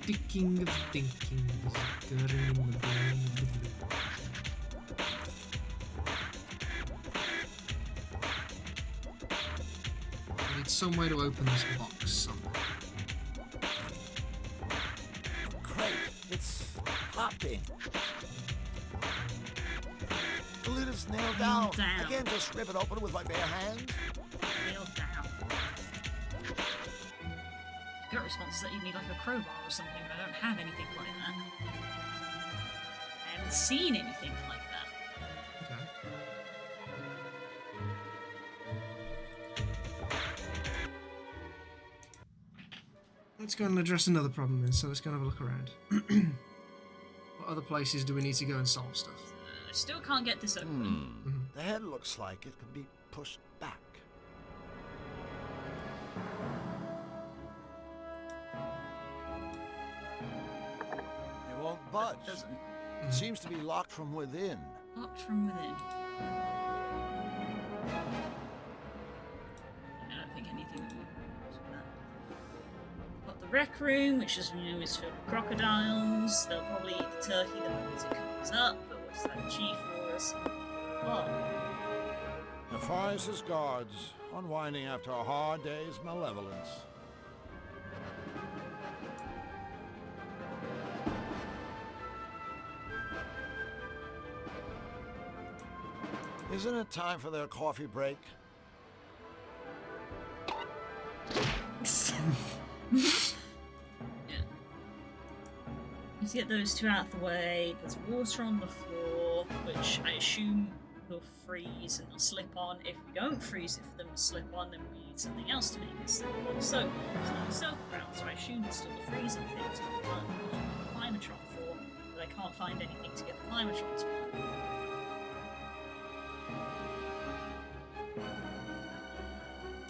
Thinking of thinking is occurring in the brain of the blue. I need some way to open this box somehow. Great, it's locked in. The lid is nailed down. down. I can't just rip it open with my bare hands. Nailed down. Gut response is that you need like a crowbar or something, but I don't have anything like that. I haven't seen anything like that. Okay. Let's go and address another problem then, so let's go and have a look around. What other places do we need to go and solve stuff? I still can't get this open. The head looks like it could be pushed back. It won't budge. Doesn't. It seems to be locked from within. Locked from within. I don't think anything would do that. Got the rec room, which is filled with crocodiles. They'll probably eat the turkey the moment it comes up, but what's that G for us? What? Defies guards, unwinding after a hard day's malevolence. Isn't it time for their coffee break? Yeah. Let's get those two out of the way. There's water on the floor, which I assume will freeze and they'll slip on. If we don't freeze it for them to slip on, then we need something else to make it slip on. So, there's no soap around, so I assume it's still the freezing thing to run the climatron for, but I can't find anything to get the climatron to run.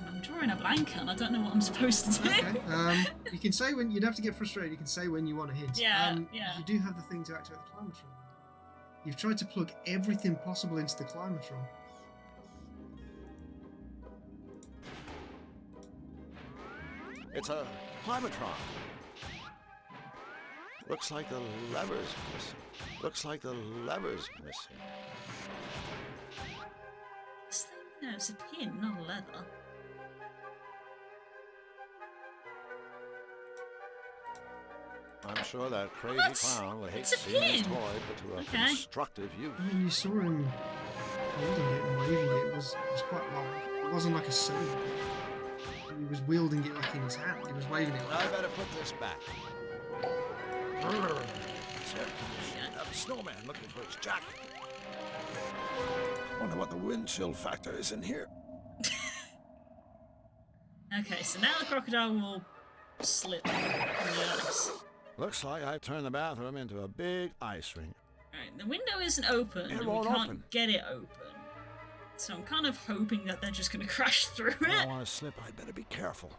I'm drawing a blank and I don't know what I'm supposed to do. Okay. You can say when you'd have to get frustrated. You can say when you want a hint. Yeah, yeah. You do have the thing to activate the climatron. You've tried to plug everything possible into the climatron. It's a climatron. Looks like the lever's missing. Looks like the lever's missing. This thing, no, it's a pin, not a leather. I'm sure that crazy What? clown would hate It's a seeing his pin. toy put to a Okay. constructive use. I mean, you saw him holding it and waving it. It was quite long. It wasn't like a sewing pin. He was wielding it like in his hand. He was waving it I like. better put this back. A snowman looking for his jacket. Wonder what the wind chill factor is in here. Okay, so now the crocodile will slip on the ice. Looks like I turned the bathroom into a big ice rink. Alright, the window isn't open, It and we won't can't open. get it open. So I'm kind of hoping that they're just going to crash through When I it. want to slip, I'd better be careful.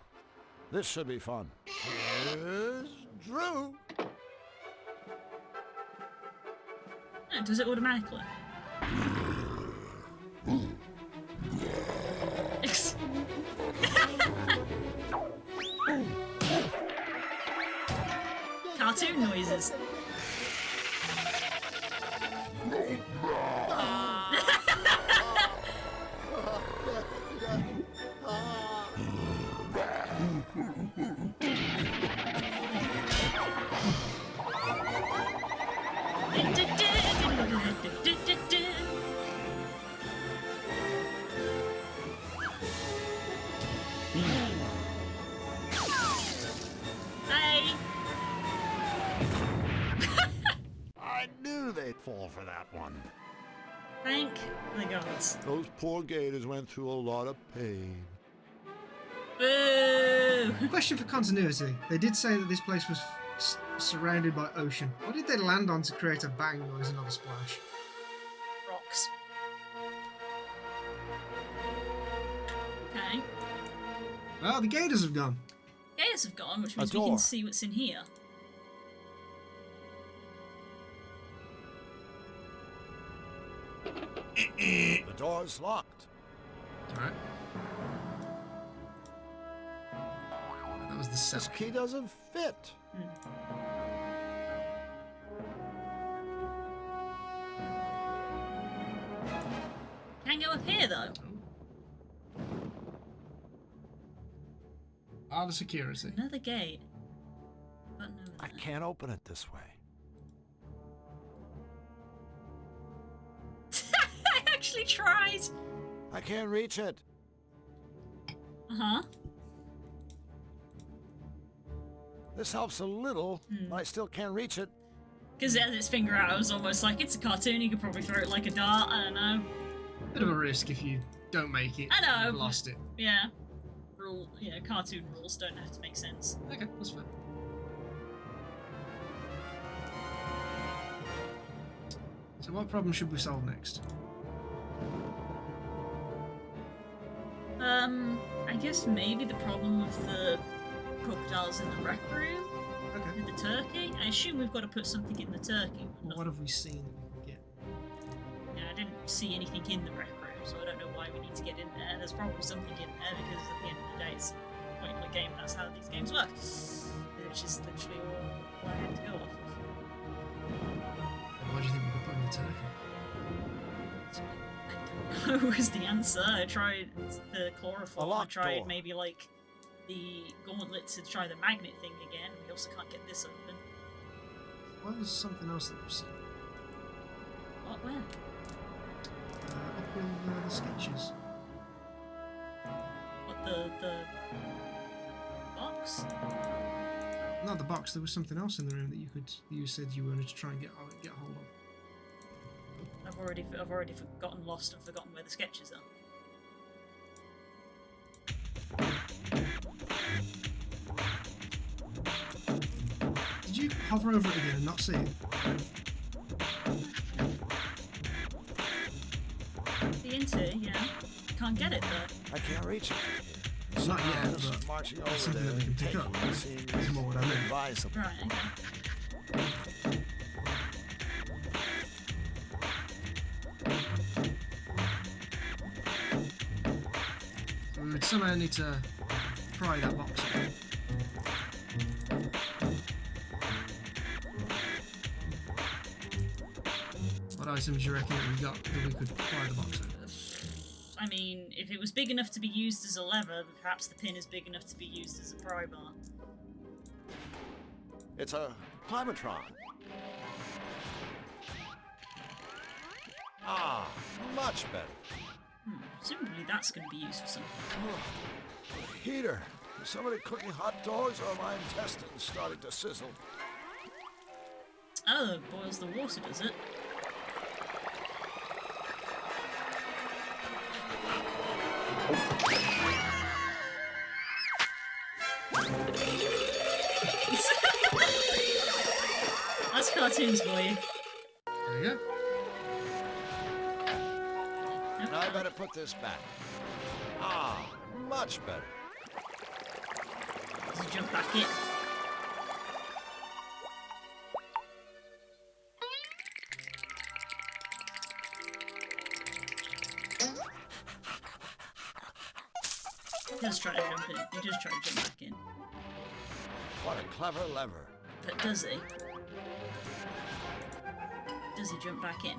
This should be fun. Here's Drew. No, does it automatically? Ex- Cartoon noises. Hey. I knew they'd fall for that one. Thank the gods. Those poor gators went through a lot of pain. Boo! Question for continuity. They did say that this place was surrounded by ocean. What did they land on to create a bang noise and not a splash? Rocks. Okay. Well, the gators have gone. Gators have gone, which means we door. can see what's in here. The door's locked. Alright. That was the This cell. key doesn't fit. Can go up here though. The security. Another gate. Button over I there. can't open it this way. I actually tried. I can't reach it. Uh-huh. This helps a little, but I still can't reach it. Because it has its finger out, I was almost like, it's a cartoon, you could probably throw it like a dart, I don't know. Bit of a risk if you don't make it. I know, You've but- lost it. Yeah. Cartoon rules don't have to make sense. Okay, that's fine. So what problem should we solve next? I guess maybe the problem with the crocodiles in the rec room Okay. with the turkey. I assume we've got to put something in the turkey. Well, what have we seen that we can get? I didn't see anything in the rec room, so I don't know why we need to get in there. There's probably something in there because at the end of the day, it's a point of the game. That's how these games work, which is literally all I had to go off of. What do you think we could put in the turkey? Was the answer. I tried the chloroform. I locked tried door. maybe like the gauntlet to try the magnet thing again. We also can't get this open. What was something else that we've seen? What? Where? Up with the sketches. What the box? Not the box. There was something else in the room that you said you wanted to try and get hold of. I've already forgotten, lost, and forgotten where the sketches are. Did you hover over it again and not see it? The into, yeah. Can't get it though. I can't reach it. Not Somehow yet, this but marching it's over something there that we can and pick taking up. it seems That's more what I meant. advisable. Right, okay. So we would somehow need to pry that box open. What items do you reckon that we got that we could pry the box open? I mean, if it was big enough to be used as a lever, perhaps the pin is big enough to be used as a pry bar. It's a climatron. Ah, much better. Presumably that's going to be used for something. Heater. Is somebody cooking hot dogs or are my intestines starting to sizzle? Oh, it boils the water, does it? That's cartoons for you. There you go. Now I better put this back. Ah, much better. Does he jump back in? He does try to jump in. He does try to jump back in. What a clever lever. But does he? Does he jump back in?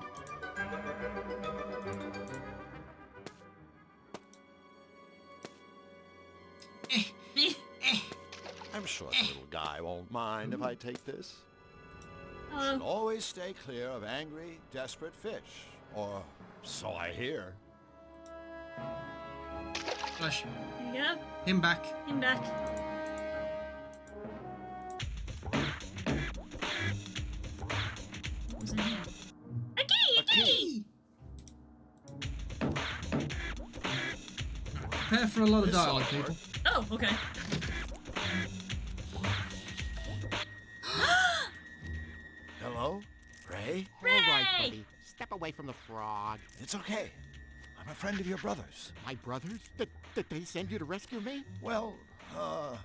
I'm sure the little guy won't mind if I take this. Hello. Should always stay clear of angry, desperate fish. Or so I hear. Flush. There you go. Him back. Him back. What was in here? A key! A key! Prepare for a lot of This dialogue, ought to people. Oh, okay. Ray? All right, Ray! buddy. Step away from the frog. It's okay. I'm a friend of your brother's. My brothers? Did they send you to rescue me? Well, Oh,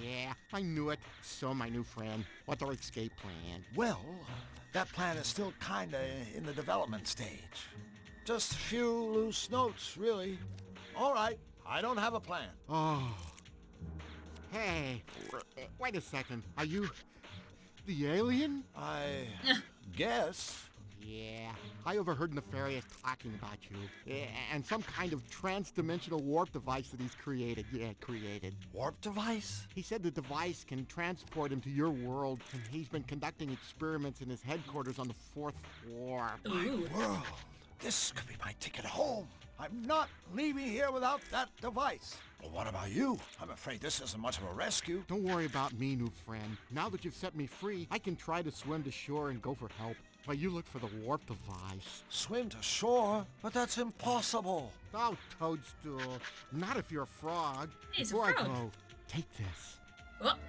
yeah. I knew it. So, my new friend, what's our escape plan? well, that plan is still kinda in the development stage. Just a few loose notes, really. All right, I don't have a plan. Oh. Hey, wait a second. Are you the alien? I guess. Yeah, I overheard Nefarious talking about you. And some kind of trans-dimensional warp device that he's created. Yeah, created. Warp device? He said the device can transport him to your world, and he's been conducting experiments in his headquarters on the 4th floor. Ooh. World. This could be my ticket home. I'm not leaving here without that device. Well, what about you? I'm afraid this isn't much of a rescue. Don't worry about me, new friend. Now that you've set me free, I can try to swim to shore and go for help. While you look for the warp device. Swim to shore? But that's impossible. Oh, Toadstool. Not if you're a frog. He's a Before frog. I go, take this. What?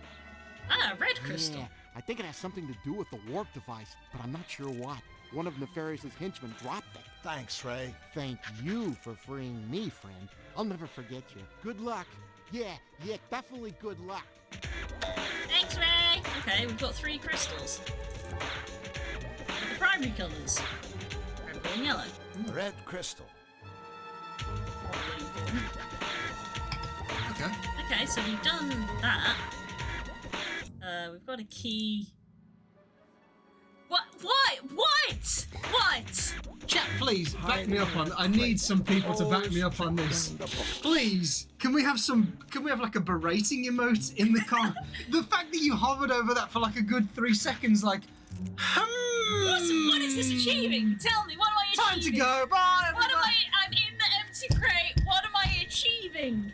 Ah, red crystal. Yeah, I think it has something to do with the warp device, but I'm not sure what. One of Nefarious's henchmen dropped it. Thanks, Ray. Thank you for freeing me, friend. I'll never forget you. Good luck. Yeah, definitely good luck. Thanks, Ray. Okay, we've got 3 crystals. The primary colours. Red, blue, and yellow. Red crystal. Okay. Okay, so we've done that. We've got a key. What? What? Chat, please back me up on. I need some people to back me up on this. Please, can we have like a berating emote in the car? The fact that you hovered over that for like a good 3 seconds, like. What is this achieving? Tell me, what am I achieving? Time to go. Bye. What am I'm in the empty crate. What am I achieving?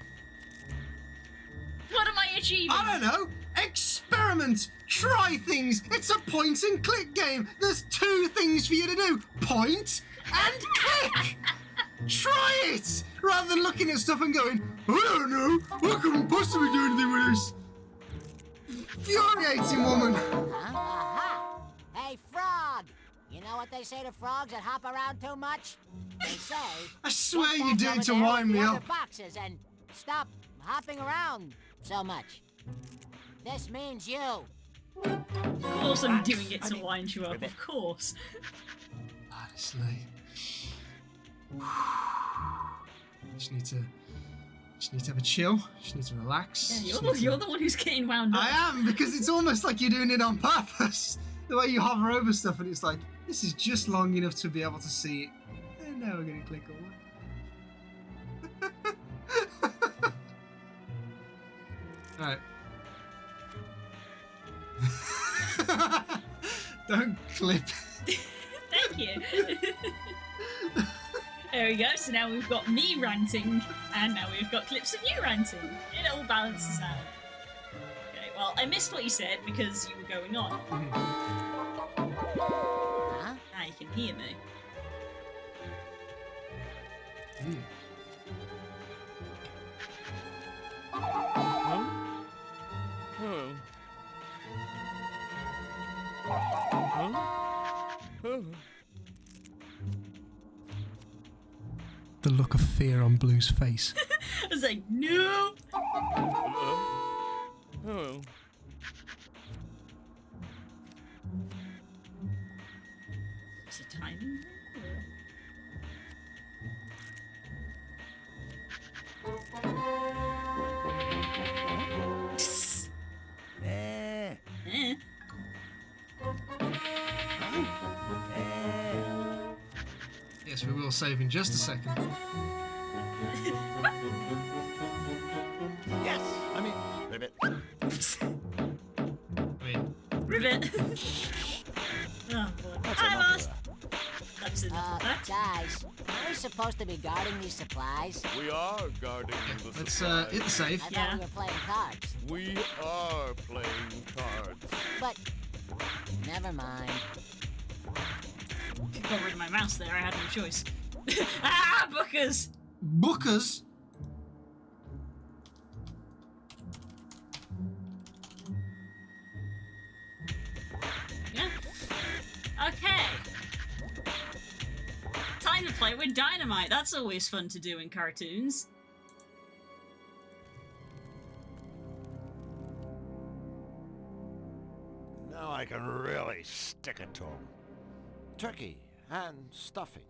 What am I achieving? I don't know. Experiment. Try things. It's a point and click game. There's 2 things for you to do. Point and click. Try it. Rather than looking at stuff and going, I don't know. I couldn't possibly do anything with this. Infuriating woman. Aha! Hey, frog! You know what they say to frogs that hop around too much? They say... I swear "Get you back did over it to there wind with me the other up. boxes and stop hopping around so much. This means you. Of course I'm doing it to wind you up, of course. Honestly. Just need to have a chill. Just need to relax. Yeah, Just need you're to- the one who's getting wound up. I am, because it's almost like you're doing it on purpose. The way you hover over stuff and it's like, this is just long enough to be able to see it. And now we're going to click away. Alright. Don't clip. Thank you. There we go. So now we've got me ranting, and now we've got clips of you ranting. It all balances out. Okay, well, I missed what you said because you were going on. Huh? Now you can hear me. The look of fear on Blue's face. I was like, no! Oh. Is it timing thing? Eh, Eh. Yes, we will save in just a second. yes. I mean, ribbit. I mean, Rivet! Oh boy. Hi, Mars! That's enough of that. Guys, are we supposed to be guarding these supplies? We are guarding the let's supplies. hit the save. I Yeah. thought we were playing cards. We are playing cards. But, never mind. Got rid of my mouse there, I had no choice. Ah, bookers! Bookers. Yeah. Okay. Play with dynamite. That's always fun to do in cartoons. Now I can really stick it to 'em. Turkey and stuffing.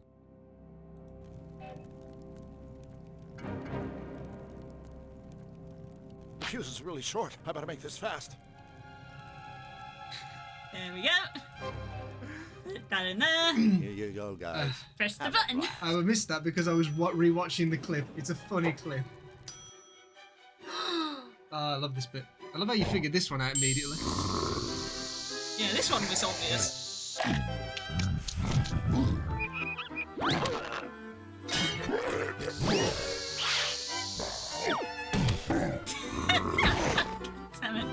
The fuse is really short. I better make this fast. There we go. Put that in there. Here you go, guys. Press the button. I missed that because I was rewatching the clip. It's a funny clip. Oh, I love this bit. I love how you figured this one out immediately. Yeah, this one was obvious. Damn it.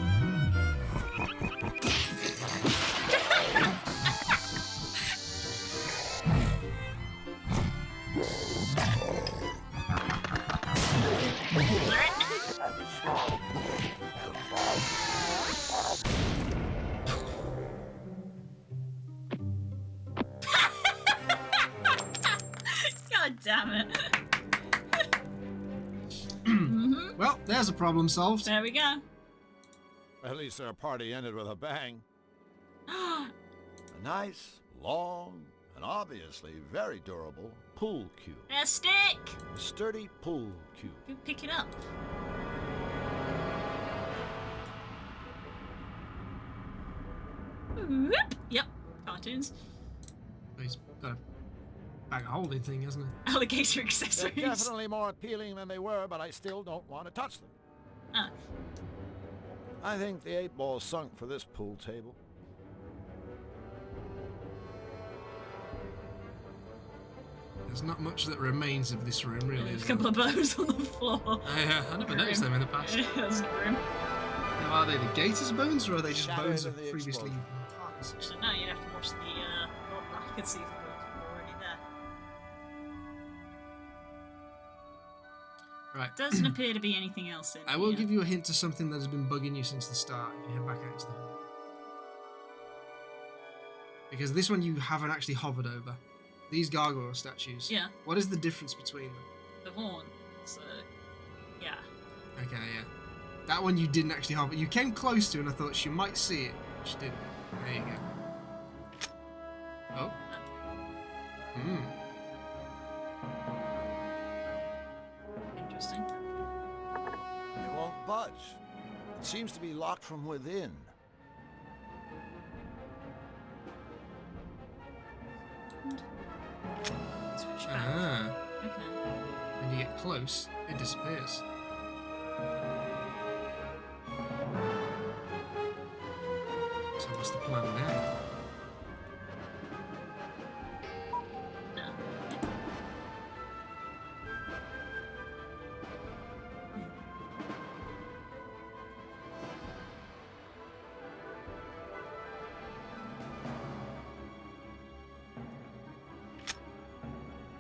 God damn it. Well, there's a problem solved. There we go. At least their party ended with a bang. A nice, long, and obviously very durable pool cue. A stick. A sturdy pool cue. Go pick it up. Whoop. Yep. Cartoons. He's got a bag of holding thing, hasn't he? Alligator They're accessories. definitely more appealing than they were, but I still don't want to touch them. Ah. I think the 8-ball sunk for this pool table. There's not much that remains of this room, really. There's Is a couple of bows on the floor. Yeah, I never noticed them in the past. That's grim. Now, are they the gator's bones, or are they just Shadow bones of of the previously explosion. eaten parts? Actually, no, you'd have to watch the. I can see if the bones were already there. Right. Doesn't appear to be anything else in I will here. give you a hint to something that has been bugging you since the start if you head back out into the hall. Because this one you haven't actually hovered over. These gargoyle statues. Yeah. What is the difference between them? The horn. So, yeah. Okay, yeah. That one you didn't actually hover. You came close to and I thought she might see it. She didn't. There you go. Oh. Hmm. Interesting. It won't budge. It seems to be locked from within. Switch back. Ah. Okay. When you get close, it disappears. So what's the plan now? No.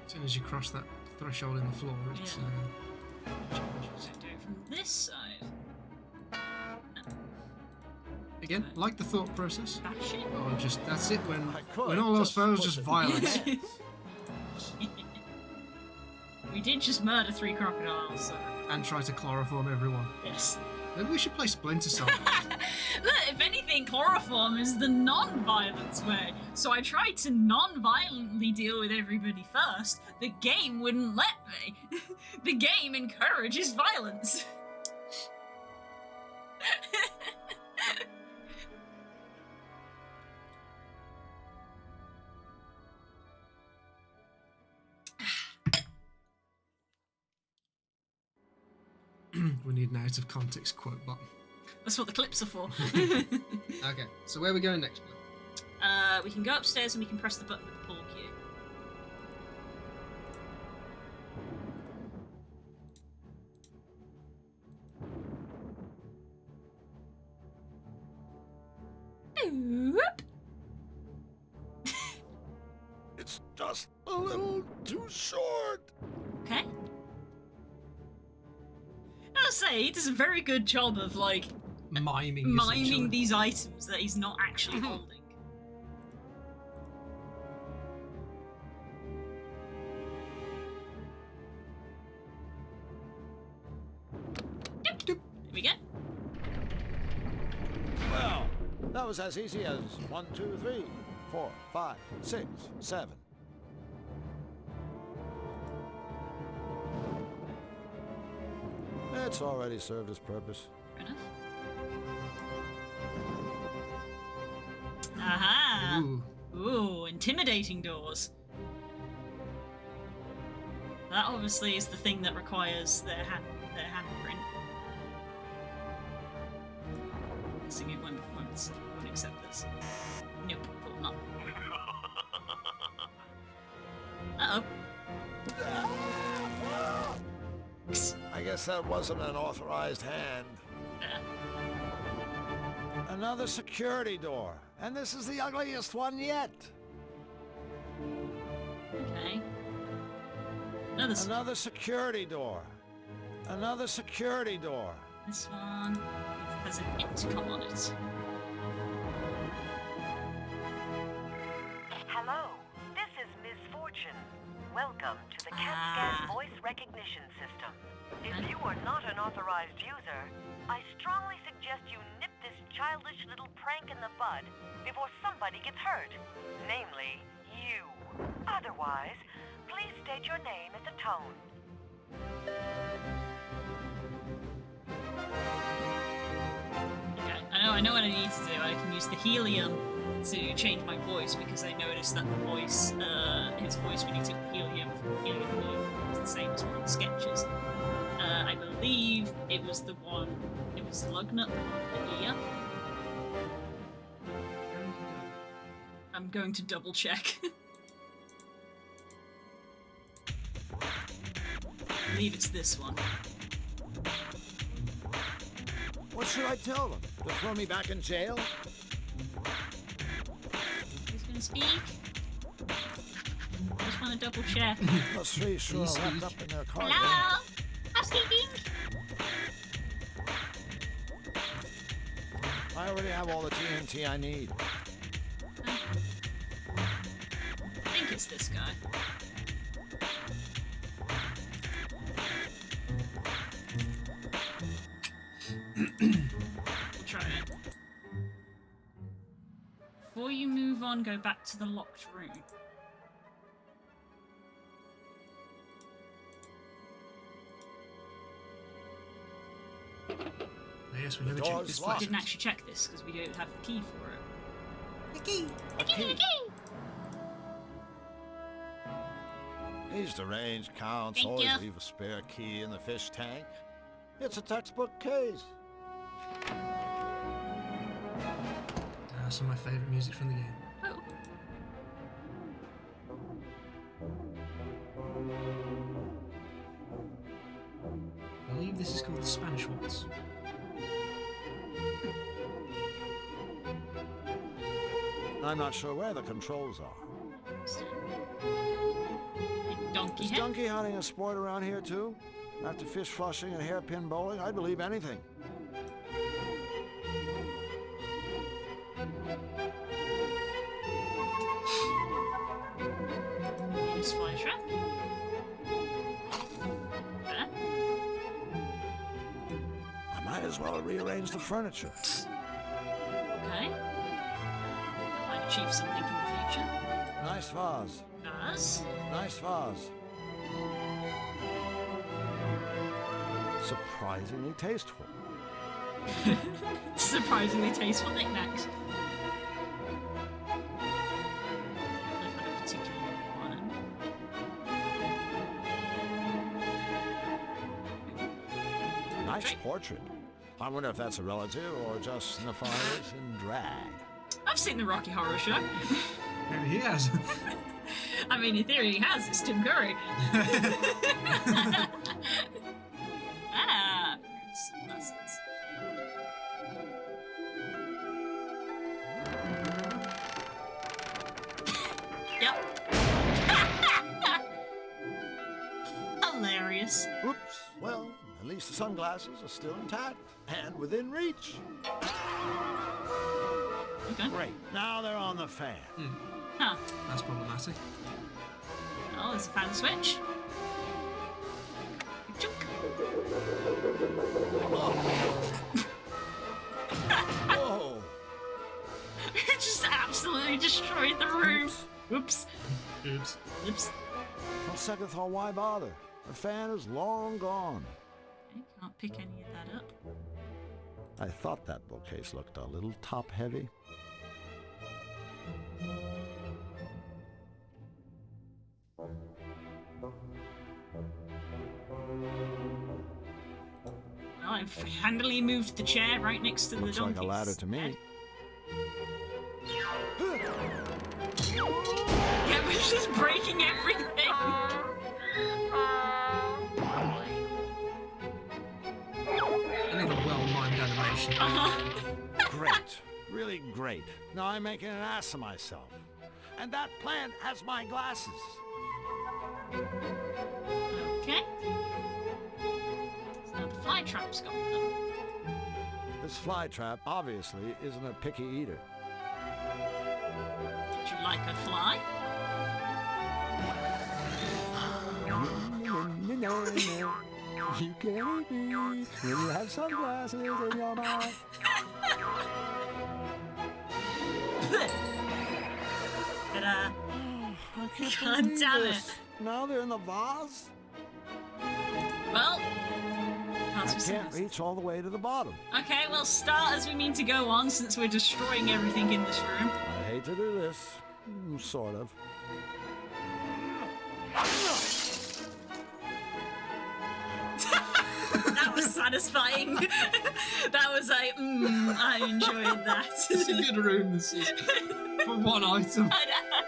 As soon as you cross that threshold in the floor, it's changes. So do it from this side. Again, like the thought process. Bash it. Or just that's it when I could when all else just fails, push just it. violence. We did just murder 3 crocodiles, so And try to chloroform everyone. yes. Maybe we should play Splinter Cell. Look, if anything, chloroform is the non-violence way. So I tried to non-violently deal with everybody first. The game wouldn't let me. The game encourages violence. We need an out of context quote button. That's what the clips are for. Okay, so where are we going next, Blue? We can go upstairs and we can press the button with the pull cue. Whoop. It's just a little too short. Okay. I'll say he does a very good job of like Miming. essentially. miming these items that he's not actually holding. was as easy as 1, 2, 3, 4, 5, 6, 7. It's already served its purpose. Fair enough. Aha! Ooh. Ooh, intimidating doors. That obviously is the thing that requires their handprint. Guessing it won't accept this. Nope, will not. Uh-oh. I guess that wasn't an authorized hand. Another security door. And this is the ugliest one yet. Okay. Another security door. Another security door. This one has an intercom on it. Hello, this is Miss Fortune. Welcome to the CAT-SCAN voice recognition system. If you are not an authorized user, I strongly suggest you nip this childish little prank in the bud before somebody gets hurt. Namely, you. Otherwise, please state your name at the tone. Okay, I know what I need to do. I can use the helium to change my voice because I noticed that the voice, his voice when he took the helium from the helium balloon was the same as one of the sketches. I believe it was the one, it was Lugnut on the ear. I'm going to double check. I believe it's this one. What should I tell them? To throw me back in jail? Who's gonna speak? I just want to double check. Those three sure Please wrapped speak. up in their cargo. Hello? Housekeeping? I already have all the TNT I need. I think it's this guy. We'll try it. Before you move on, go back to the locked room. Yes, we never The checked door's this I locked. first. didn't actually check this because we don't have the key for it. A key. These deranged counts Thank always you. leave a spare key in the fish tank. It's a textbook case. Some of my favourite music from the game. Oh. I believe this is called the Spanish Waltz. I'm not sure where the controls are. Donkey Is head? donkey hunting a sport around here too? After fish flushing and hairpin bowling, I'd believe anything. Use fly trap. There. I might as well rearrange the furniture. Okay. Might achieve something in the future. Nice vase. Does. Nice vase. Surprisingly tasteful. Surprisingly tasteful knickknacks. I've had a particular one. Nice portrait. I wonder if that's a relative or just Nepharius in drag. I've seen the Rocky Horror Show. Maybe he has. I mean, in theory, he has. It's Tim Curry. Ah, roots and muscles. Yep. Hilarious. Oops. Well, at least the sunglasses are still intact and within reach. Okay. Great. Now they're on the fan. Huh. That's problematic. Oh, there's a fan switch. Chunk. Whoa. absolutely destroyed the room. Oops. Oops. Oops. On second thought, why bother? The fan is long gone. Okay, can't pick any of that up. I thought that bookcase looked a little top-heavy. Well, I've handily moved the chair right next to Looks the like donkey's a ladder to me. head. Yeah, we're just breaking everything. Another well-mimed animation. Great. Really great. Now I'm making an ass of myself. And that plant has my glasses. Okay. So the fly trap's gone then. This flytrap obviously isn't a picky eater. Would you like a fly? You can eat me when you have sunglasses in your mouth. Ta-da. I can't God believe damn it. this. Now they're in the vase? Well, I can't reach all the way to the bottom. okay, well, start as we mean to go on since we're destroying everything in this room. I hate to do this. Sort of. That was satisfying. That was like, I enjoyed that. It's a good room, this is. For one item. I know.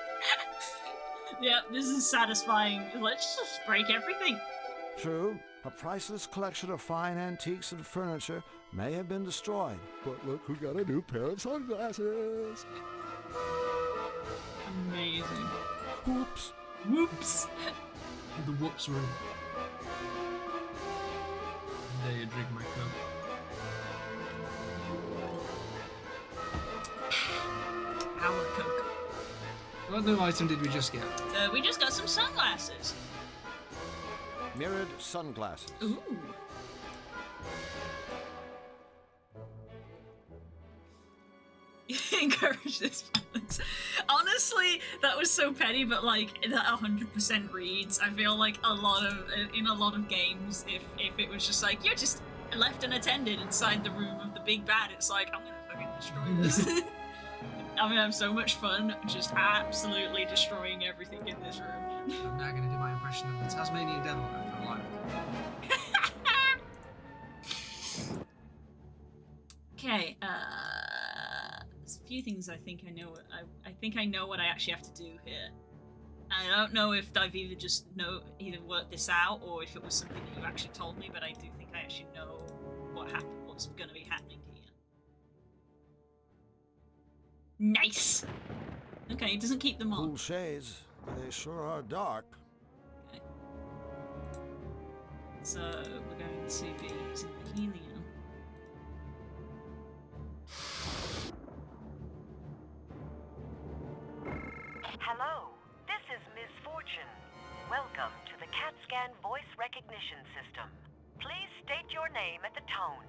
Yep, this is satisfying. Let's just break everything. True, a priceless collection of fine antiques and furniture may have been destroyed. But look who got a new pair of sunglasses. Amazing. Whoops. Whoops. The whoops room. There you drink my coke. Our Coke. What new item did we just get? So we just got some sunglasses. Mirrored sunglasses. Ooh. Encourage this violence. Honestly, that was so petty, but like that 100% reads. I feel like in a lot of games, if it was just like you're just left unattended inside the room of the big bad, it's like I'm gonna fucking destroy this. I'm gonna have so much fun just absolutely destroying everything in this room. I'm now going to do my impression of the Tasmanian Devil after a live. Okay, there's a few things I think I know. I think I know what I actually have to do here. I don't know if I've either either worked this out or if it was something that you actually told me, but I do think I actually know what's going to be happening here. Nice. Okay, it doesn't keep them on. Cool shades, but they sure are dark. Okay. So we're going to be using the helium. Hello, this is Miss Fortune. Welcome to the CAT scan voice recognition system. Please state your name at the tone.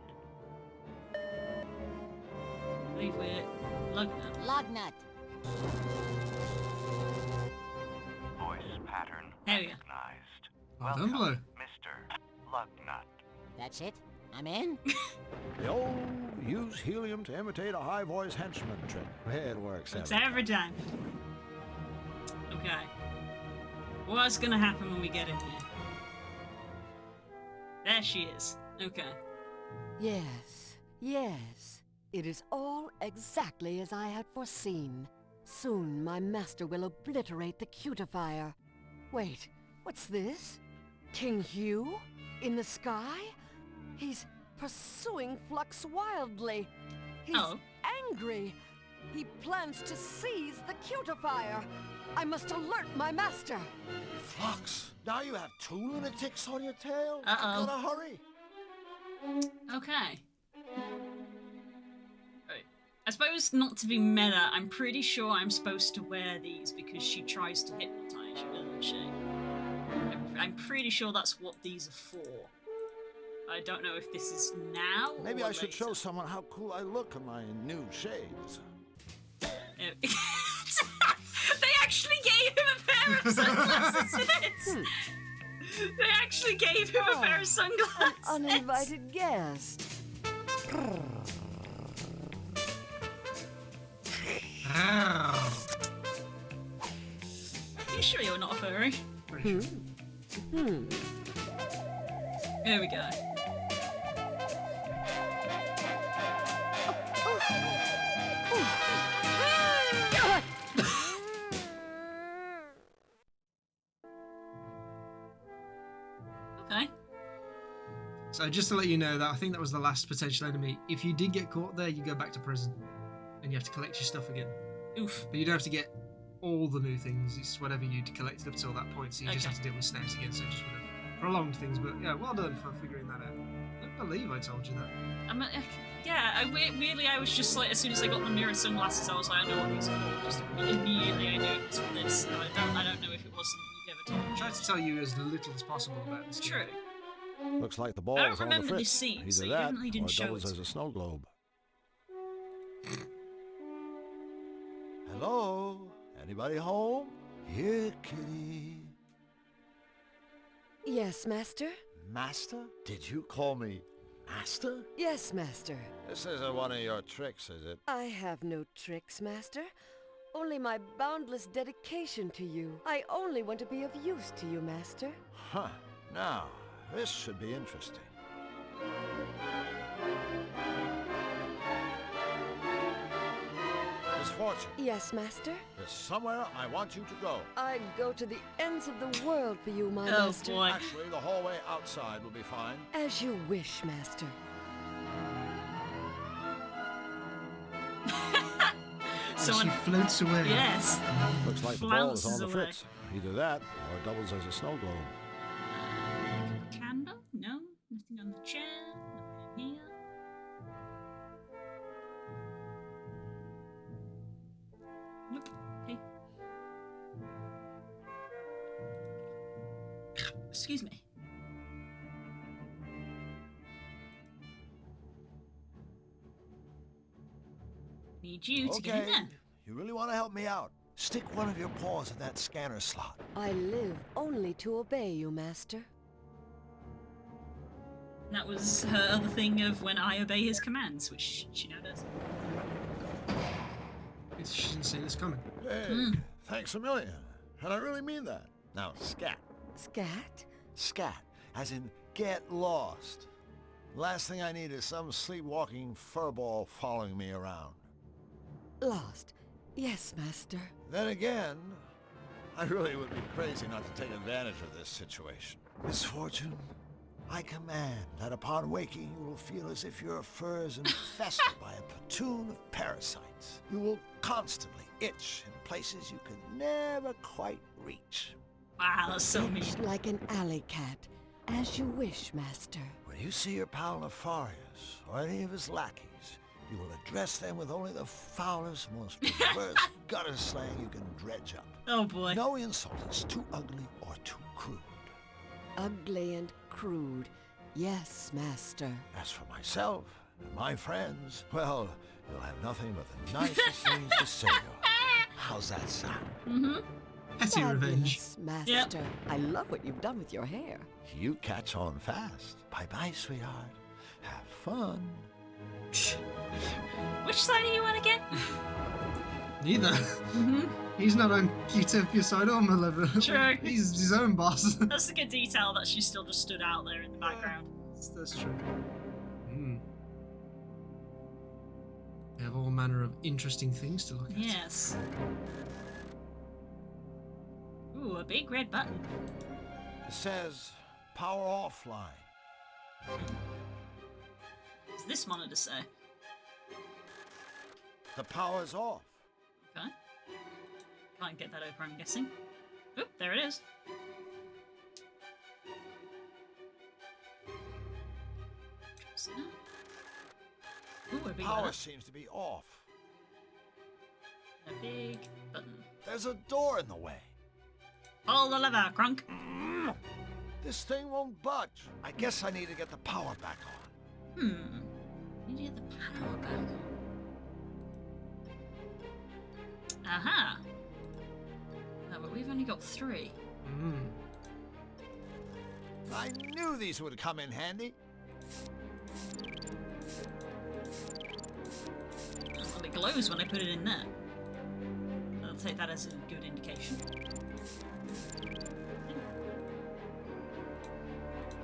I believe we're Lugnut. Lugnut. Voice pattern There we go. recognized. Well done, Blue. Mr. Lugnut. That's it? I'm in? The old use helium to imitate a high voice henchman trick. It works It's every every time. Okay. What's gonna happen when we get in here? There she is. Okay. Yes, yes. It is all exactly as I had foreseen. Soon my master will obliterate the cutifier. Wait, what's this? King Hugh? In the sky? He's pursuing Flux wildly. He's angry. He plans to seize the cutifier. I must alert my master. Flux, now you have two lunatics on your tail. Uh-oh. You gotta hurry. Okay. Right. I suppose not to be meta, I'm pretty sure I'm supposed to wear these because she tries to hypnotize you, doesn't she? I'm pretty sure that's what these are for. I don't know if this is now Maybe or I should later. show someone how cool I look in my new shades. actually gave him a pair of sunglasses for this. They actually gave him a pair of sunglasses. An uninvited guest. Are you sure you're not a furry? Pretty sure. Here we go. Okay. So just to let you know that I think that was the last potential enemy. If you did get caught there, you go back to prison, and you have to collect your stuff again. Oof. But you don't have to get all the new things. It's whatever you'd collected up till that point. So you just have to deal with snaps again. So it just would have prolonged things. But yeah, well done for figuring that out. I don't believe I told you that. Weirdly, I was just like, as soon as I got the mirrored sunglasses, I was like, I know what these are for. Just immediately, I knew it was for this. So I don't know if it wasn't you'd ever told me. I tried to tell you as little as possible about this. True. Looks like the ball I don't is on the remember fritz. this scene, so Either you that, definitely didn't or it show doubles it. as a snow globe. Hello? Anybody home? Here, kitty. Yes, master? Master? Did you call me master? Yes, master. This isn't one of your tricks, is it? I have no tricks, master. Only my boundless dedication to you. I only want to be of use to you, master. Huh. Now, this should be interesting. Miss Fortune, Yes, master? there's somewhere I want you to go. I'd go to the ends of the world for you, my Oh master. boy. Actually, the hallway outside will be fine. As you wish, master. She Someone. floats away. Yes. Looks like the ball is on Flounces the away. fritz. Either that, or it doubles as a snow globe. Candle? No. Nothing on the chair. Nothing in here. Nope. Okay. Excuse me. Need you to get in Okay, there. you really want to help me out? Stick one of your paws in that scanner slot. I live only to obey you, master. That was her other thing of when I obey his commands, which she now does. She didn't see this coming. Hey, thanks a million. And I really mean that. Now, scat. Scat? Scat, as in get lost. Last thing I need is some sleepwalking furball following me around. Lost. Yes, master. Then again, I really would be crazy not to take advantage of this situation. Misfortune, I command that upon waking you will feel as if your fur is infested by a platoon of parasites. You will constantly itch in places you could never quite reach. Wow, that's so mean. Itch like an alley cat. As you wish, master. When you see your pal Nefarious or any of his lackeys, you will address them with only the foulest, most perverse gutter slang you can dredge up. Oh boy. No insult is too ugly or too crude. Ugly and crude. Yes, master. As for myself and my friends, well, you'll have nothing but the nicest things to say to 'em. How's that sound? Mm-hmm. Petty revenge. Fabulous, master. I love what you've done with your hair. You catch on fast. Bye-bye, sweetheart. Have fun. Which side are you on again? Neither. Mm-hmm. He's not on Utopia side or Malevolent. True. He's his own boss. That's a good detail that she still just stood out there in the background. That's true. They have all manner of interesting things to look at. Yes. Ooh, a big red button. It says power offline. What's this monitor say? The power's off. Okay. Can't get that open, I'm guessing. Oop, there it is. Ooh, a big Power button. seems to be off. A big button. There's a door in the way. Pull the lever, Crunk. This thing won't budge. I guess I need to get the power back on. Need to get the power back on. Aha. only got 3. I knew these would come in handy. Well, it glows when I put it in there. I'll take that as a good indication.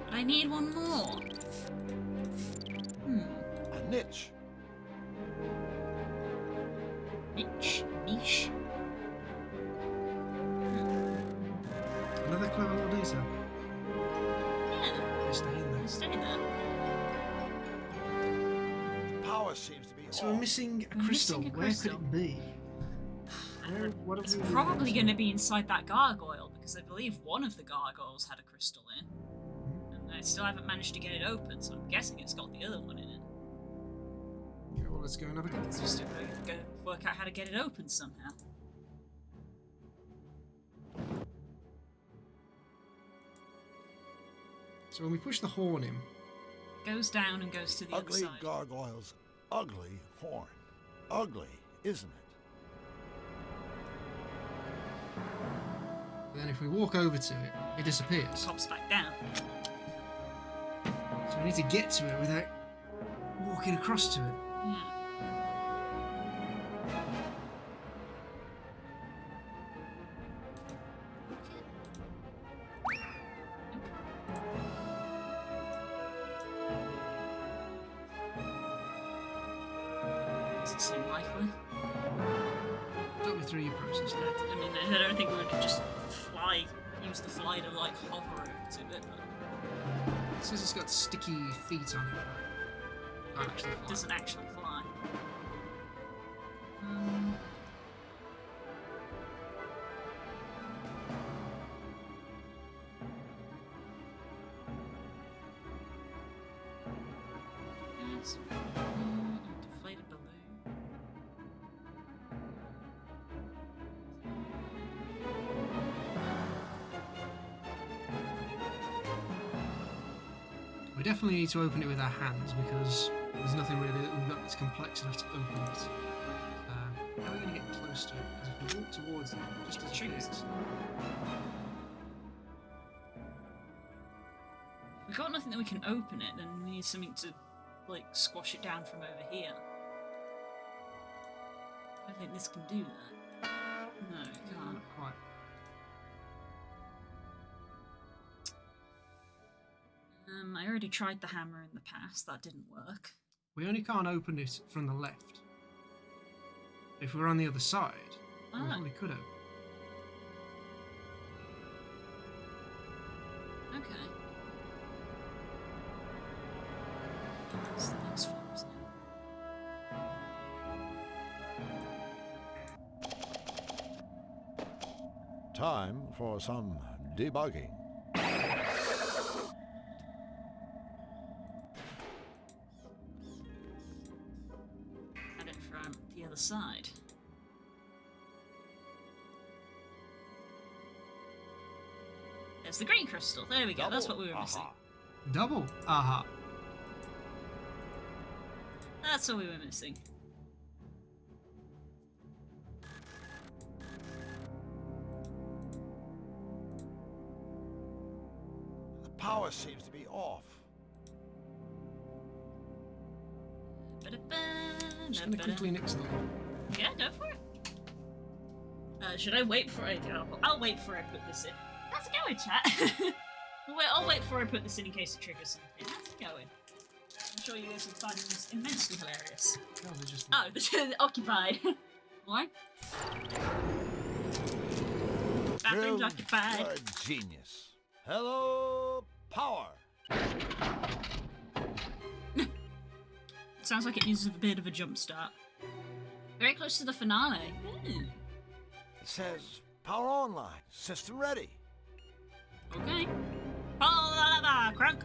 But I need one more. A niche. Niche. Another clever little detail. Yeah. They stay in there. Stay there. Power seems to be So we're missing a crystal. Where could it be? What It's have we probably missed? going to be inside that gargoyle, because I believe one of the gargoyles had a crystal in. And I still haven't managed to get it open, so I'm guessing it's got the other one in it. Okay, well, let's go and have a go. Let's just go work out how to get it open somehow. So when we push the horn in, Goes down and goes to the ugly other side. gargoyles, ugly horn. Ugly, isn't it? then if we walk over to it, it disappears. Pops back down. So we need to get to it without walking across to it. Yeah. Doesn't seem likely. Talk me through your process. I mean, I don't think we could just use the fly to like hover over to it. But It says it's got sticky feet on it. Can't actually it fly. doesn't actually fly. Yes. Deflated balloon. We definitely need to open it with our hands because there's nothing really that we've got that's complex enough to open it. How are we going to get close to it? Because if we walk towards it, it just Triggers. disappears. We've got nothing that we can open it, then we need something to, like, squash it down from over here. I think this can do that. No, it can't. Not quite. I already tried the hammer in the past, that didn't work. We only can't open it from the left. If we were on the other side, we Ah. probably could open. Okay. That's the next floor, isn't it? Time for some debugging. At it from the other side. There's the green crystal. There we go. That's what we were missing. Double? Aha. That's what we were missing. The power seems to be off. Just going to quickly nix that. Yeah, go for it. Should I wait for it? I'll wait for I put this in. How's it going, chat? I'll wait for I put this in case it triggers something. How's it going? I'm sure you guys will find this immensely hilarious. No, they're just... Oh, they're occupied. What? Bathroom's occupied. You're a genius. Hello, power. Sounds like it needs a bit of a jump start. Very close to the finale. Ooh. It says power online, system ready. Okay. Oh, crunk.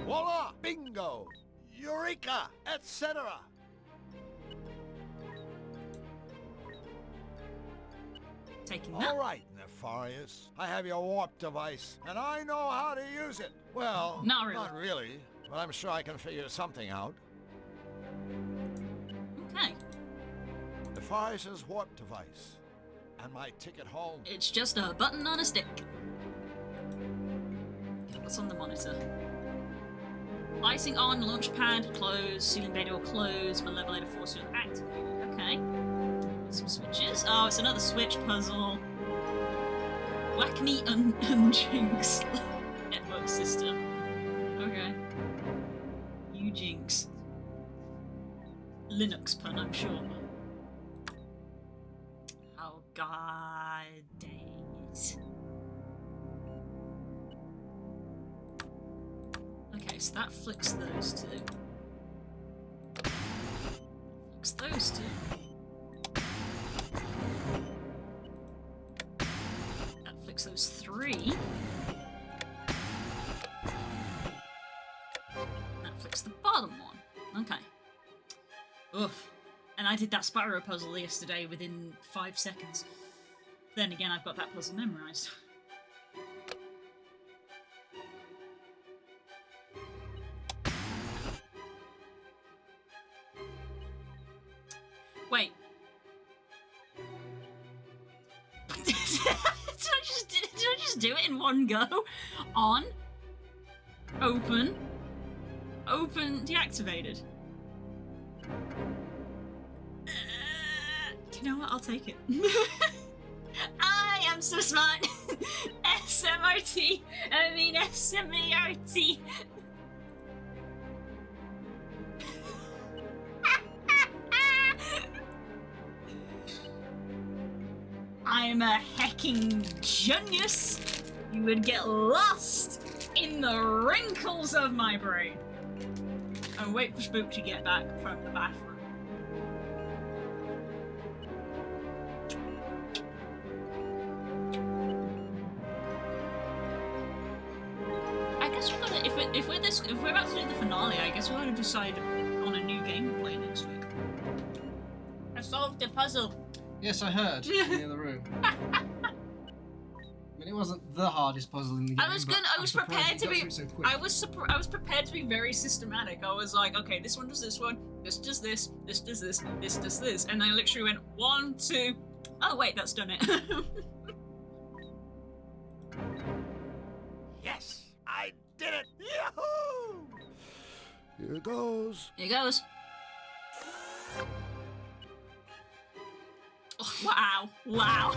Voila! Bingo! Eureka! Etc. Taking that. All right, Nefarious. I have your warp device, and I know how to use it. Well, Not really. Not really, but I'm sure I can figure something out. Okay. Nefarious' warp device. and my ticket home. It's just a button on a stick. What's on the monitor? Lighting on, launch pad closed, ceiling bay door closed, my levelator force field activated. Okay. Some switches. Oh, it's another switch puzzle. Whack me Jinx network system. Okay. You Jinx. Linux pun, I'm sure. Oh god dang it. Okay, so that flicks those two. Flicks those two. That flicks those three. That flicks the bottom one. Okay. Oof. And I did that Spyro puzzle yesterday within 5 seconds. Then again, I've got that puzzle memorized. Wait. did I just do it in one go? On. Open. Open. Deactivated. You know what? I'll take it. I am so smart. SMRT. I mean SMART. I'm a hecking genius. You would get lost in the wrinkles of my brain. And wait for Spook to get back from the bathroom. I guess we're gonna, if we're about to do the finale, I guess we're gonna decide on a new game to play next week. I solved the puzzle. Yes, I heard in the other room. I mean, it wasn't the hardest puzzle in the game. I was prepared to be very systematic. I was like, okay, this one does this one, this does this, this does this, this does this, and I literally went 1, 2. Oh wait, that's done it. Yes, I did it! Yahoo! Here goes. Here goes. Oh, wow! Wow!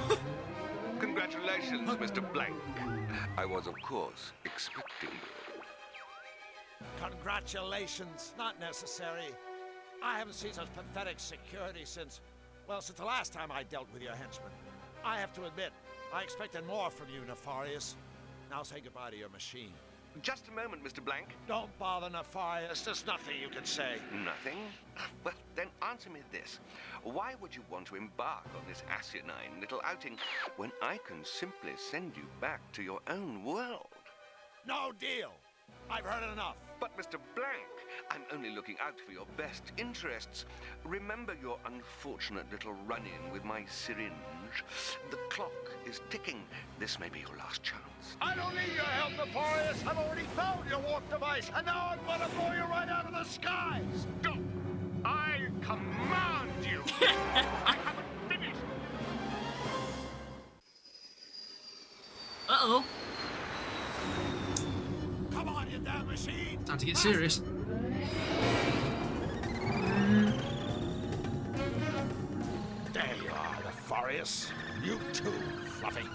Congratulations, Mr. Blank. I was, of course, expecting you. Congratulations, not necessary. I haven't seen such pathetic security since the last time I dealt with your henchmen. I have to admit, I expected more from you, Nefarious. Now say goodbye to your machine. Just a moment, Mr. Blank. Don't bother, Nefarious. There's nothing you can say. Nothing? Well, then answer me this. Why would you want to embark on this asinine little outing when I can simply send you back to your own world? No deal. I've heard enough. But, Mr. Blank, I'm only looking out for your best interests. Remember your unfortunate little run-in with my syringe. The clock is ticking. This may be your last chance. I don't need your help, Nefarious. I've already found your warp device, and now I'm gonna blow you right out of the skies. Go! I command you! I haven't finished! Uh-oh. Come on, you damn machine! Time to get serious. There you are, Nefarious. You too, Fluffy.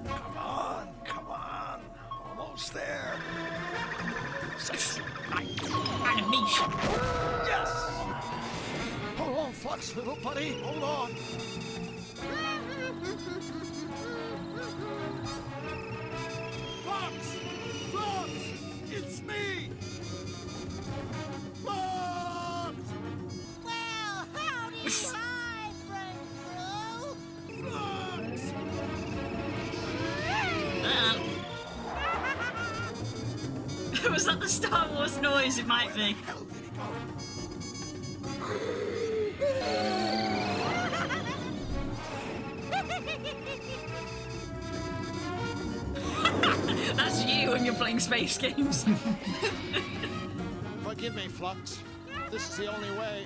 Come on. Almost there. Animation. Yes! Hold on, Flux, little buddy. Hold on. Flux! Flux! It's me! Flux! Well, howdy, hi, friend crew. Flux! Was that the Star Wars noise? It might be. Hell did he go? That's you when you're playing space games. Forgive me, Flux. This is the only way.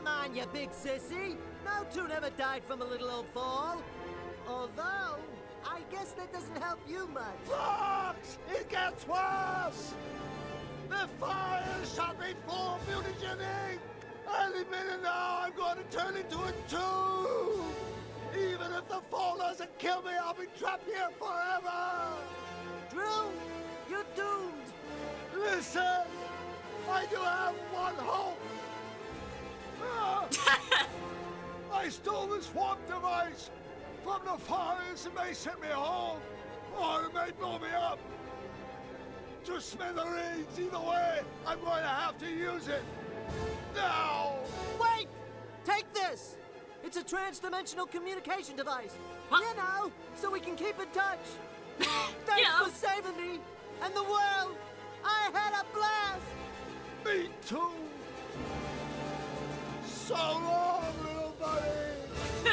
Come on, you big sissy. No toon ever died from a little old fall. Although, I guess that doesn't help you much. Fox! It gets worse! The fire shot me full of mutagen ink! Any minute now, I'm going to turn into a toon! Even if the fall doesn't kill me, I'll be trapped here forever! Drew, you're doomed. Listen! I do have one hope! I stole the swamp device from the forest. It may send me home, or it may blow me up to smithereens. Either way, I'm going to have to use it now. Wait! Take this! It's a trans-dimensional communication device. What? You know, so we can keep in touch. Thanks for saving me and the world. I had a blast. Me too. So long, little buddy.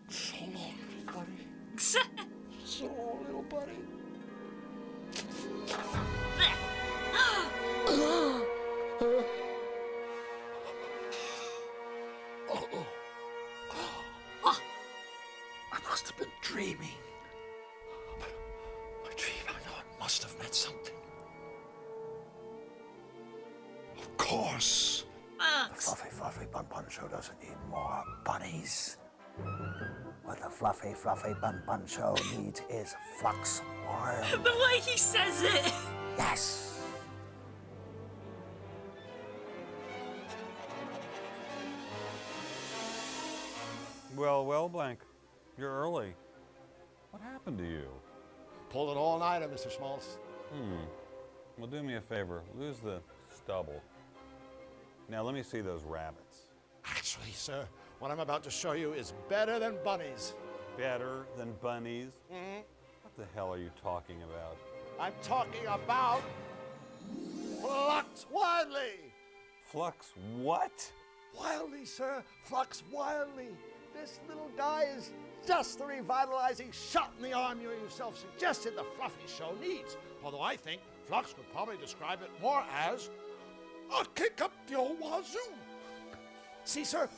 So long, little buddy. So long, little buddy. I must have been dreaming. My dream, I know it must have meant something. Of course. Bugs. The Fluffy Bun Bun Show doesn't need more bunnies. What the Fluffy Bun Bun Show needs is Flux Wild. The way he says it. Yes. Well, Blank. You're early. What happened to you? Pulled an all-nighter, Mr. Schmaltz. Well, do me a favor. Lose the stubble. Now, let me see those rabbits. Actually, sir, what I'm about to show you is better than bunnies. Better than bunnies? What the hell are you talking about? I'm talking about Flux Wildly. Flux what? Wildly, sir. Flux Wildly. This little guy is just the revitalizing shot in the arm you yourself suggested the Fluffy Show needs. Although I think Flux would probably describe it more as a kick up the old wazoo. See, sir,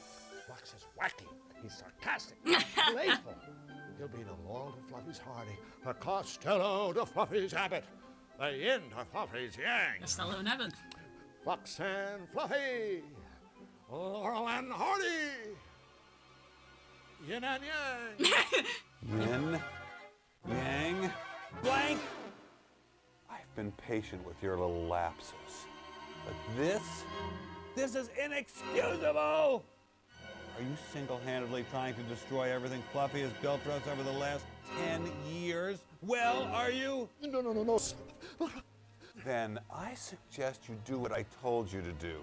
Flux is wacky. He's sarcastic, playful. He'll be the long to Fluffy's Hardy, the Costello to Fluffy's Abbott, the yin to Fluffy's yang. Costello and Evan. Flux and Fluffy, Laurel and Hardy, yin and yang. Yin, yang, blank. I've been patient with your little lapses, but this is inexcusable. Are you single-handedly trying to destroy everything Fluffy has built for us over the last 10 years? Well, are you? No. Then I suggest you do what I told you to do.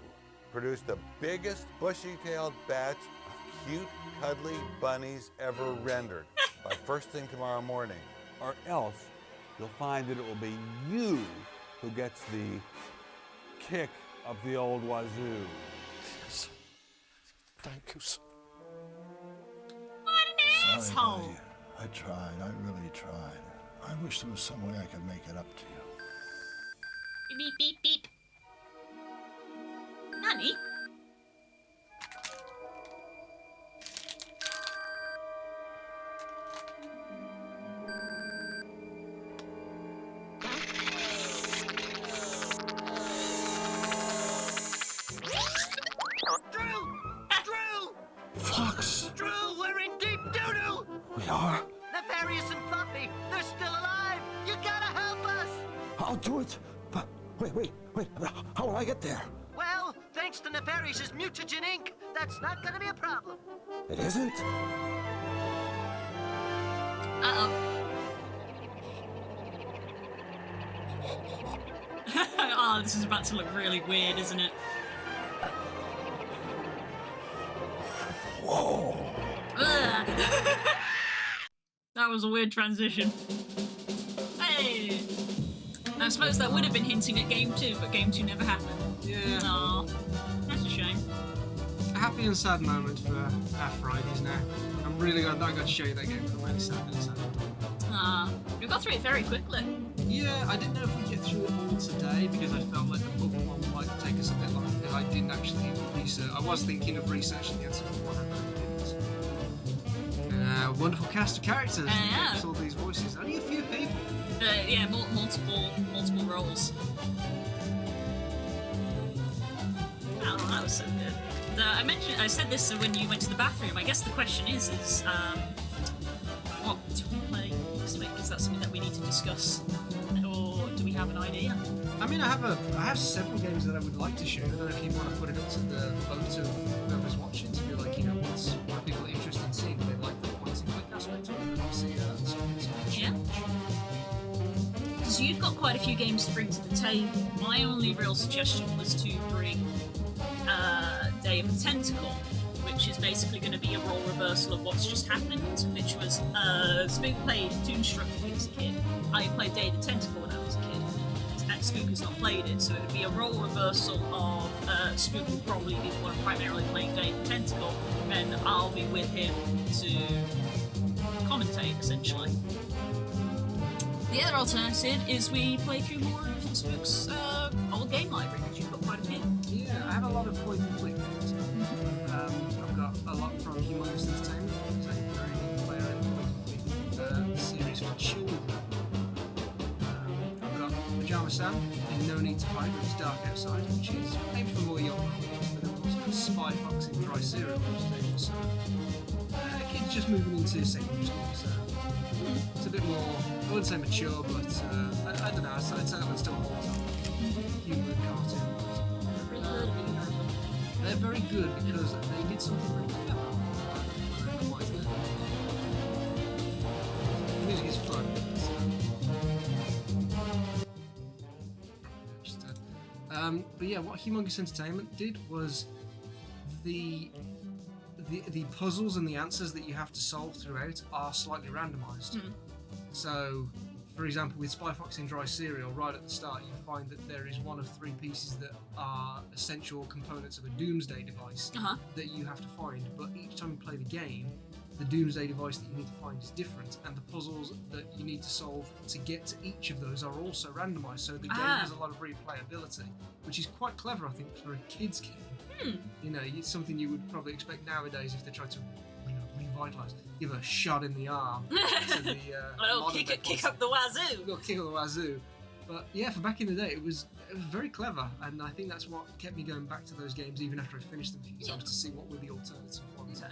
Produce the biggest bushy-tailed batch of cute, cuddly bunnies ever rendered by first thing tomorrow morning. Or else you'll find that it will be you who gets the kick of the old wazoo. Yes. Thank you, sir. What an asshole. Buddy. I tried. I really tried. I wish there was some way I could make it up to you. Beep, beep, beep. Nanny? Flux! Drew, we're in deep doo-doo! We are? Nefarious and Fluffy, they're still alive! You gotta help us! I'll do it! But wait. How will I get there? Well, thanks to Nefarious's mutagen ink, that's not gonna be a problem. It isn't? Oh, this is about to look really weird, isn't it? Whoa! That was a weird transition. Hey! I suppose that would have been hinting at Game 2, but Game 2 never happened. Yeah. Aw, that's a shame. A happy and sad moment for our Fridays now. I'm really glad that I got to show you that game. I'm really sad, really sad. We got through it very quickly. Yeah, I didn't know if we'd get through it all today because I felt like the book one might take us a bit longer because I didn't actually research. I was thinking of researching the answer beforehand, but I didn't. Wonderful cast of characters. Yeah. All these voices. Only a few people. Yeah, multiple roles. Oh, that was so good. I said this when you went to the bathroom. I guess the question is what do we play next week? Is that something that we need to discuss, or do we have an idea? I mean, I have several games that I would like to show. I don't know if you want to put it up to the vote of whoever's watching to be like, what are people interested in seeing? Do they like the points and click aspect, or do they see Yeah. Because you've got quite a few games to bring to the table. My only real suggestion was to bring Day of the Tentacle, which is basically going to be a role reversal of what's just happened, which was Spook played Toonstruck when he was a kid. I played Day of the Tentacle when I was a kid, and Spook has not played it, so it would be a role reversal of Spook will probably be the one primarily playing Day of the Tentacle, and I'll be with him to commentate, essentially. The other alternative is we play through more of Spook's old game library, which you've got quite a few. Yeah, I have a lot of point and click games. I've got a lot from Humongous Entertainment, which is a very good player in point and click series for children. I've got Pajama Sam in No Need to Hide When It's Dark Outside, which is aimed for more young audience, but then we've also got Spy Fox in Dry Cereal, which is aimed for sort of kids just moving into secondary school, so it's a bit more, I wouldn't say mature, but I don't know, I'd say that one still holds up. Humour and cartoon. They're very good because they did something really clever. The music is fun. But yeah, what Humongous Entertainment did was the puzzles and the answers that you have to solve throughout are slightly randomised. So, for example, with Spy Fox in Dry Cereal, right at the start, you find that there is one of 3 pieces that are essential components of a Doomsday device that you have to find. But each time you play the game, the Doomsday device that you need to find is different, and the puzzles that you need to solve to get to each of those are also randomised. So the game has a lot of replayability, which is quite clever, I think, for a kids' game. It's something you would probably expect nowadays if they tried to revitalise. Give a shot in the arm. To the, kick up the wazoo. Kick up the wazoo. But yeah, for back in the day, it was very clever, and I think that's what kept me going back to those games even after I finished them a few times to see what were the alternative ones.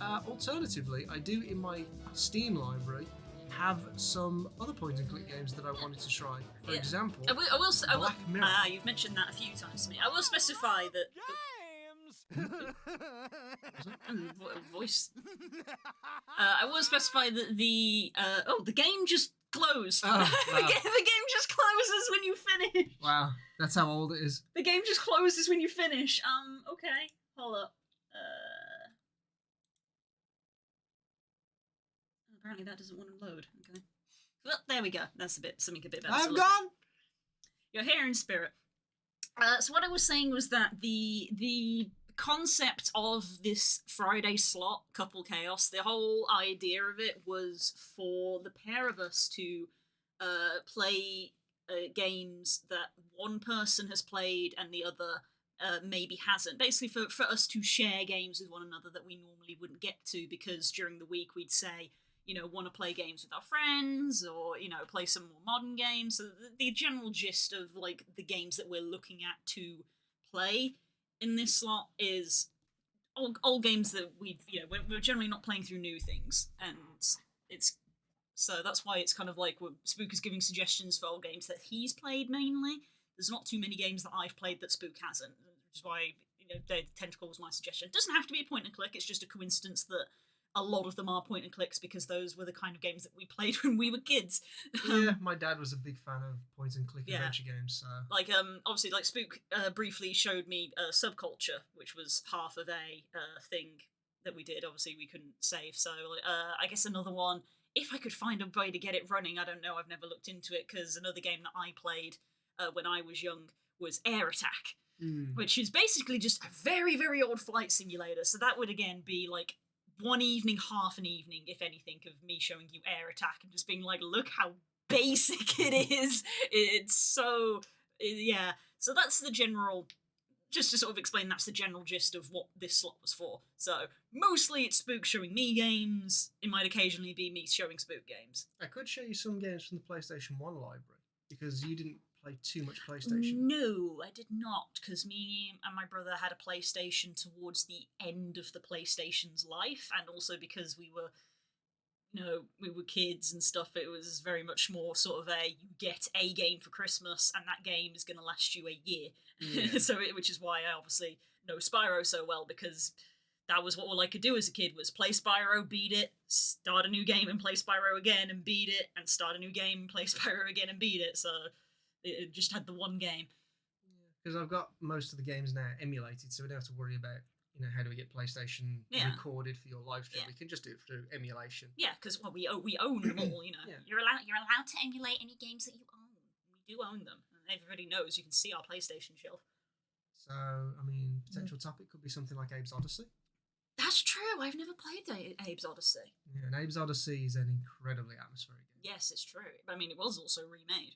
Alternatively, I do in my Steam library have some other point and click games that I wanted to try. For example, Black Mirror. You've mentioned that a few times to me. I will specify that. Voice. I will specify that the game just closed. Oh, wow. The game just closes when you finish. Wow, that's how old it is. The game just closes when you finish. Okay, hold up. Apparently that doesn't want to load. Okay. Well, there we go. That's something a bit better. I'm gone. You're here in spirit. So what I was saying was that the concept of this Friday slot, Couple Chaos, the whole idea of it was for the pair of us to play games that one person has played and the other maybe hasn't. Basically for us to share games with one another that we normally wouldn't get to, because during the week we'd say, want to play games with our friends, or, play some more modern games. So the general gist of, like, the games that we're looking at to play in this slot is old games that we've, we're generally not playing through new things. And so that's why it's kind of like Spook is giving suggestions for old games that he's played mainly. There's not too many games that I've played that Spook hasn't, which is why, the Tentacle was my suggestion. It doesn't have to be a point and click, it's just a coincidence that a lot of them are point and clicks because those were the kind of games that we played when we were kids. Yeah, my dad was a big fan of point and click adventure games. So, like, obviously, like Spook briefly showed me Subculture, which was half of a thing that we did. Obviously, we couldn't save, so I guess another one. If I could find a way to get it running, I don't know. I've never looked into it, because another game that I played when I was young was Air Attack, which is basically just a very, very old flight simulator. So that would again be like one evening, half an evening, if anything, of me showing you air attack and just being like, look how basic it is. It's so, yeah. So that's the general, just to sort of explain, that's the general gist of what this slot was for. So mostly it's Spook showing me games. It might occasionally be me showing Spook games. I could show you some games from the PlayStation 1 library, because you didn't play too much PlayStation. No, I did not, because me and my brother had a PlayStation towards the end of the PlayStation's life, and also because we were kids and stuff. It was very much more sort of you get a game for Christmas, and that game is going to last you a year. Yeah. Which is why I obviously know Spyro so well, because that was what all I could do as a kid, was play Spyro, beat it, start a new game and play Spyro again and beat it, and start a new game and play Spyro again and beat it. So it just had the one game. Because I've got most of the games now emulated, so we don't have to worry about, how do we get PlayStation recorded for your live stream? We can just do it through emulation. Yeah, because we own them all. You're allowed to emulate any games that you own. We do own them, and everybody knows. You can see our PlayStation shelf. So, potential topic could be something like Abe's Odyssey. That's true. I've never played Abe's Odyssey. Yeah, and Abe's Odyssey is an incredibly atmospheric game. Yes, it's true. It was also remade.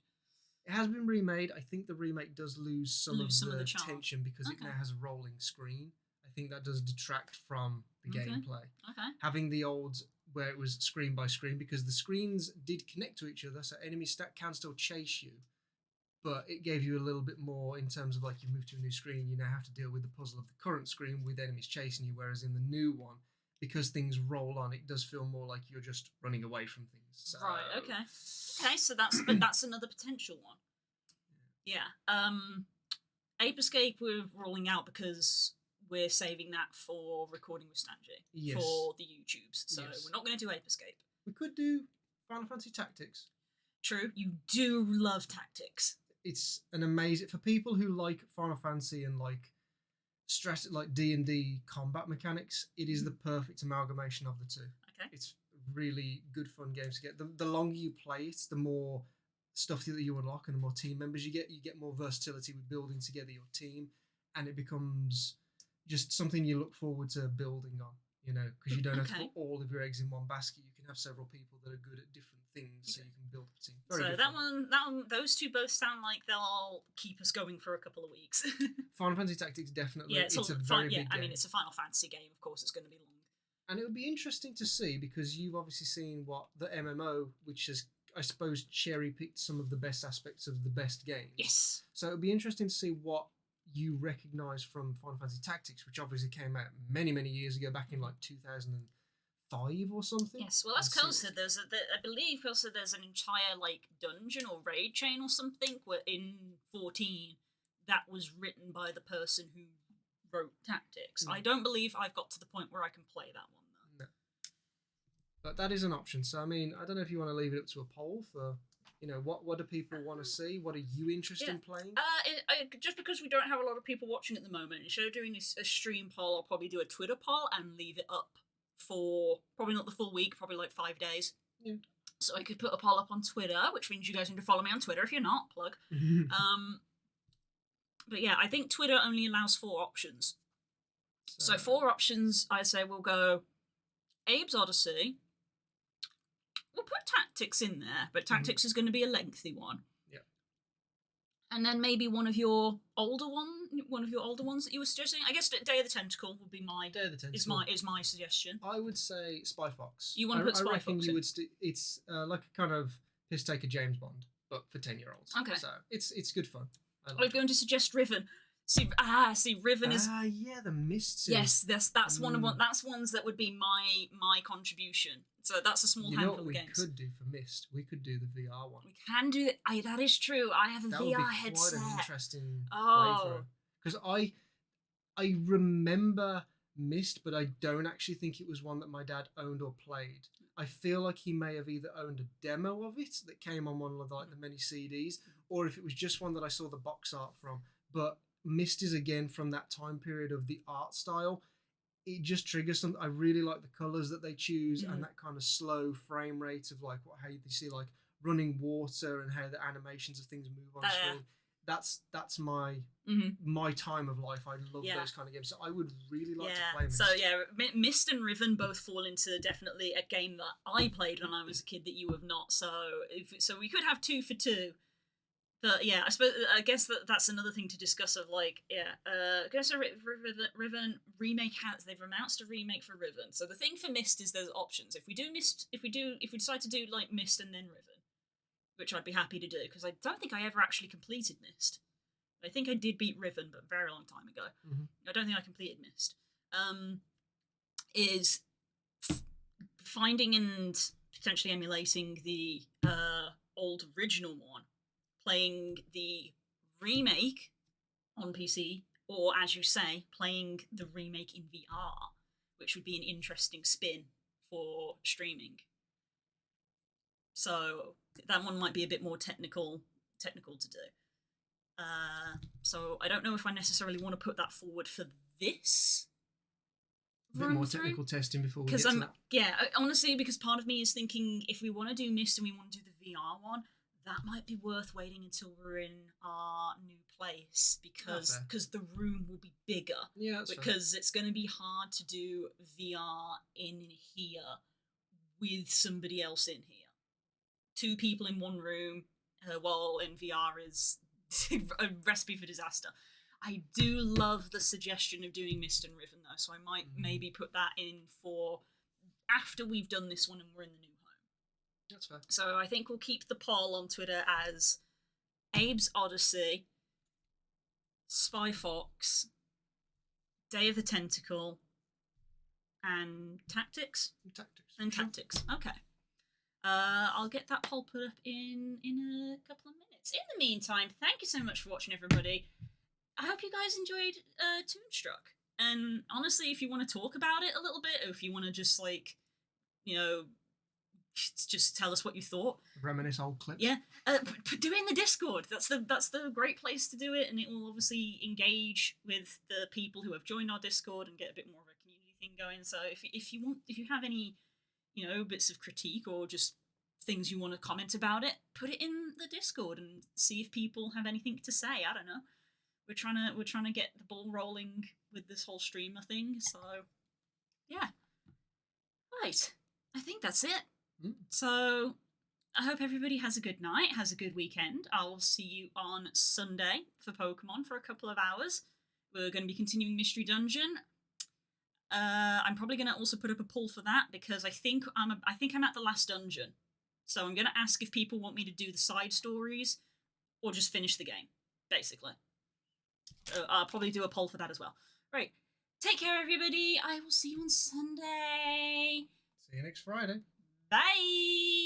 It has been remade. I think the remake does lose some of the charm. tension because it now has a rolling screen. I think that does detract from the gameplay. Okay. Having the old, where it was screen by screen, because the screens did connect to each other, so enemies can still chase you, but it gave you a little bit more in terms of, like, you move to a new screen, you now have to deal with the puzzle of the current screen with enemies chasing you, whereas in the new one, because things roll on, it does feel more like you're just running away from things. So... Right, okay. Okay, so that's another potential one. Yeah. Ape Escape we're rolling out because we're saving that for recording with Stanjay for the YouTubes. So we're not going to do Ape Escape. We could do Final Fantasy Tactics. True, you do love Tactics. It's an amazing, for people who like Final Fantasy and like D&D combat mechanics, it is the perfect amalgamation of the two. Okay. It's really good fun games to get. The longer you play it, the more stuff that you unlock and the more team members you get more versatility with building together your team, and it becomes just something you look forward to building on, because you don't have to put all of your eggs in one basket. You can have several people that are good at different things, so you can build a team. Very that one, those two both sound like they'll keep us going for a couple of weeks. Final Fantasy Tactics, definitely. Yeah, it's a very big game. It's a Final Fantasy game. Of course, it's going to be long. And it would be interesting to see, because you've obviously seen what the MMO, which has, I suppose, cherry-picked some of the best aspects of the best games. Yes. So it would be interesting to see what you recognise from Final Fantasy Tactics, which obviously came out many, many years ago, back in like 2005 or something. Yes, well, as Carl said, I believe also there's an entire like dungeon or raid chain or something where in 14 that was written by the person who wrote Tactics. I don't believe I've got to the point where I can play that one though. No. But that is an option. So I don't know if you want to leave it up to a poll for, what do people want to see? What are you interested in playing? Just because we don't have a lot of people watching at the moment, instead of doing a stream poll, I'll probably do a Twitter poll and leave it up for probably not the full week, probably like 5 days. Yeah. So I could put a poll up on Twitter, which means you guys need to follow me on Twitter if you're not, plug. But yeah, I think Twitter only allows 4 options. So 4 options, I say we'll go Abe's Odyssey. We'll put Tactics in there, but Tactics is going to be a lengthy one. Yeah. And then maybe one of your older ones that you were suggesting. I guess Day of the Tentacle would be my Day of the Tentacle is my suggestion. I would say Spy Fox. You want to put Spy Fox? I reckon Fox you in? would. It's like a kind of piss taker James Bond, but for 10-year-olds. Okay. So it's good fun. I was going to suggest Riven. See, Riven is. Yeah, the Mist series. Yes, that's that's ones that would be my contribution. So that's a small handful of games. We could do for Mist? We could do the VR one. We can do it. That is true. I have a that VR would be headset. Quite an interesting playthrough. Because I remember Mist, but I don't actually think it was one that my dad owned or played. I feel like he may have either owned a demo of it that came on one of the many CDs, or if it was just one that I saw the box art from. But Mist is again from that time period of the art style. It just triggers something. I really like the colours that they choose and that kind of slow frame rate of how you see like running water and how the animations of things move on screen. that's my my time of life. I love those kind of games, so I would really like to play Myst. So yeah, Myst and Riven both fall into definitely a game that I played when I was a kid that you have not. So we could have 2 for 2. But yeah, I guess that's another thing to discuss. Of like, I guess Riven remake they've announced a remake for Riven. So the thing for Myst is there's options. If we decide to do like Myst and then Riven, which I'd be happy to do because I don't think I ever actually completed Myst. I think I did beat Riven, but a very long time ago. I don't think I completed Myst. Is finding and potentially emulating the old original one, playing the remake on PC, or as you say, playing the remake in VR, which would be an interesting spin for streaming. So that one might be a bit more technical to do. So I don't know if I necessarily want to put that forward for this. A bit more technical testing before we get to that. Yeah, honestly, because part of me is thinking if we want to do Myst and we want to do the VR one, that might be worth waiting until we're in our new place because the room will be bigger. Yeah, that's because it's going to be hard to do VR in here with somebody else in here. 2 people in one room, while in VR is a recipe for disaster. I do love the suggestion of doing Myst and Riven though, so I might maybe put that in for after we've done this one and we're in the new home. That's fair. So I think we'll keep the poll on Twitter as Abe's Odyssey, Spy Fox, Day of the Tentacle, and Tactics? Tactics. Okay. I'll get that poll put up in a couple of minutes. In the meantime, thank you so much for watching, everybody. I hope you guys enjoyed Toonstruck. And honestly, if you want to talk about it a little bit, or if you want to just just tell us what you thought, reminisce old clips. Yeah, do it in the Discord. That's the great place to do it, and it will obviously engage with the people who have joined our Discord and get a bit more of a community thing going. So if you have any bits of critique or just things you want to comment about it, put it in the Discord and see if people have anything to say. I don't know. We're trying to get the ball rolling with this whole streamer thing. So yeah, right. I think that's it. So I hope everybody has a good night, has a good weekend. I'll see you on Sunday for Pokemon for a couple of hours. We're going to be continuing Mystery Dungeon. I'm probably going to also put up a poll for that because I think I'm at the last dungeon. So I'm going to ask if people want me to do the side stories or just finish the game, basically. I'll probably do a poll for that as well. Right. Take care, everybody. I will see you on Sunday. See you next Friday. Bye.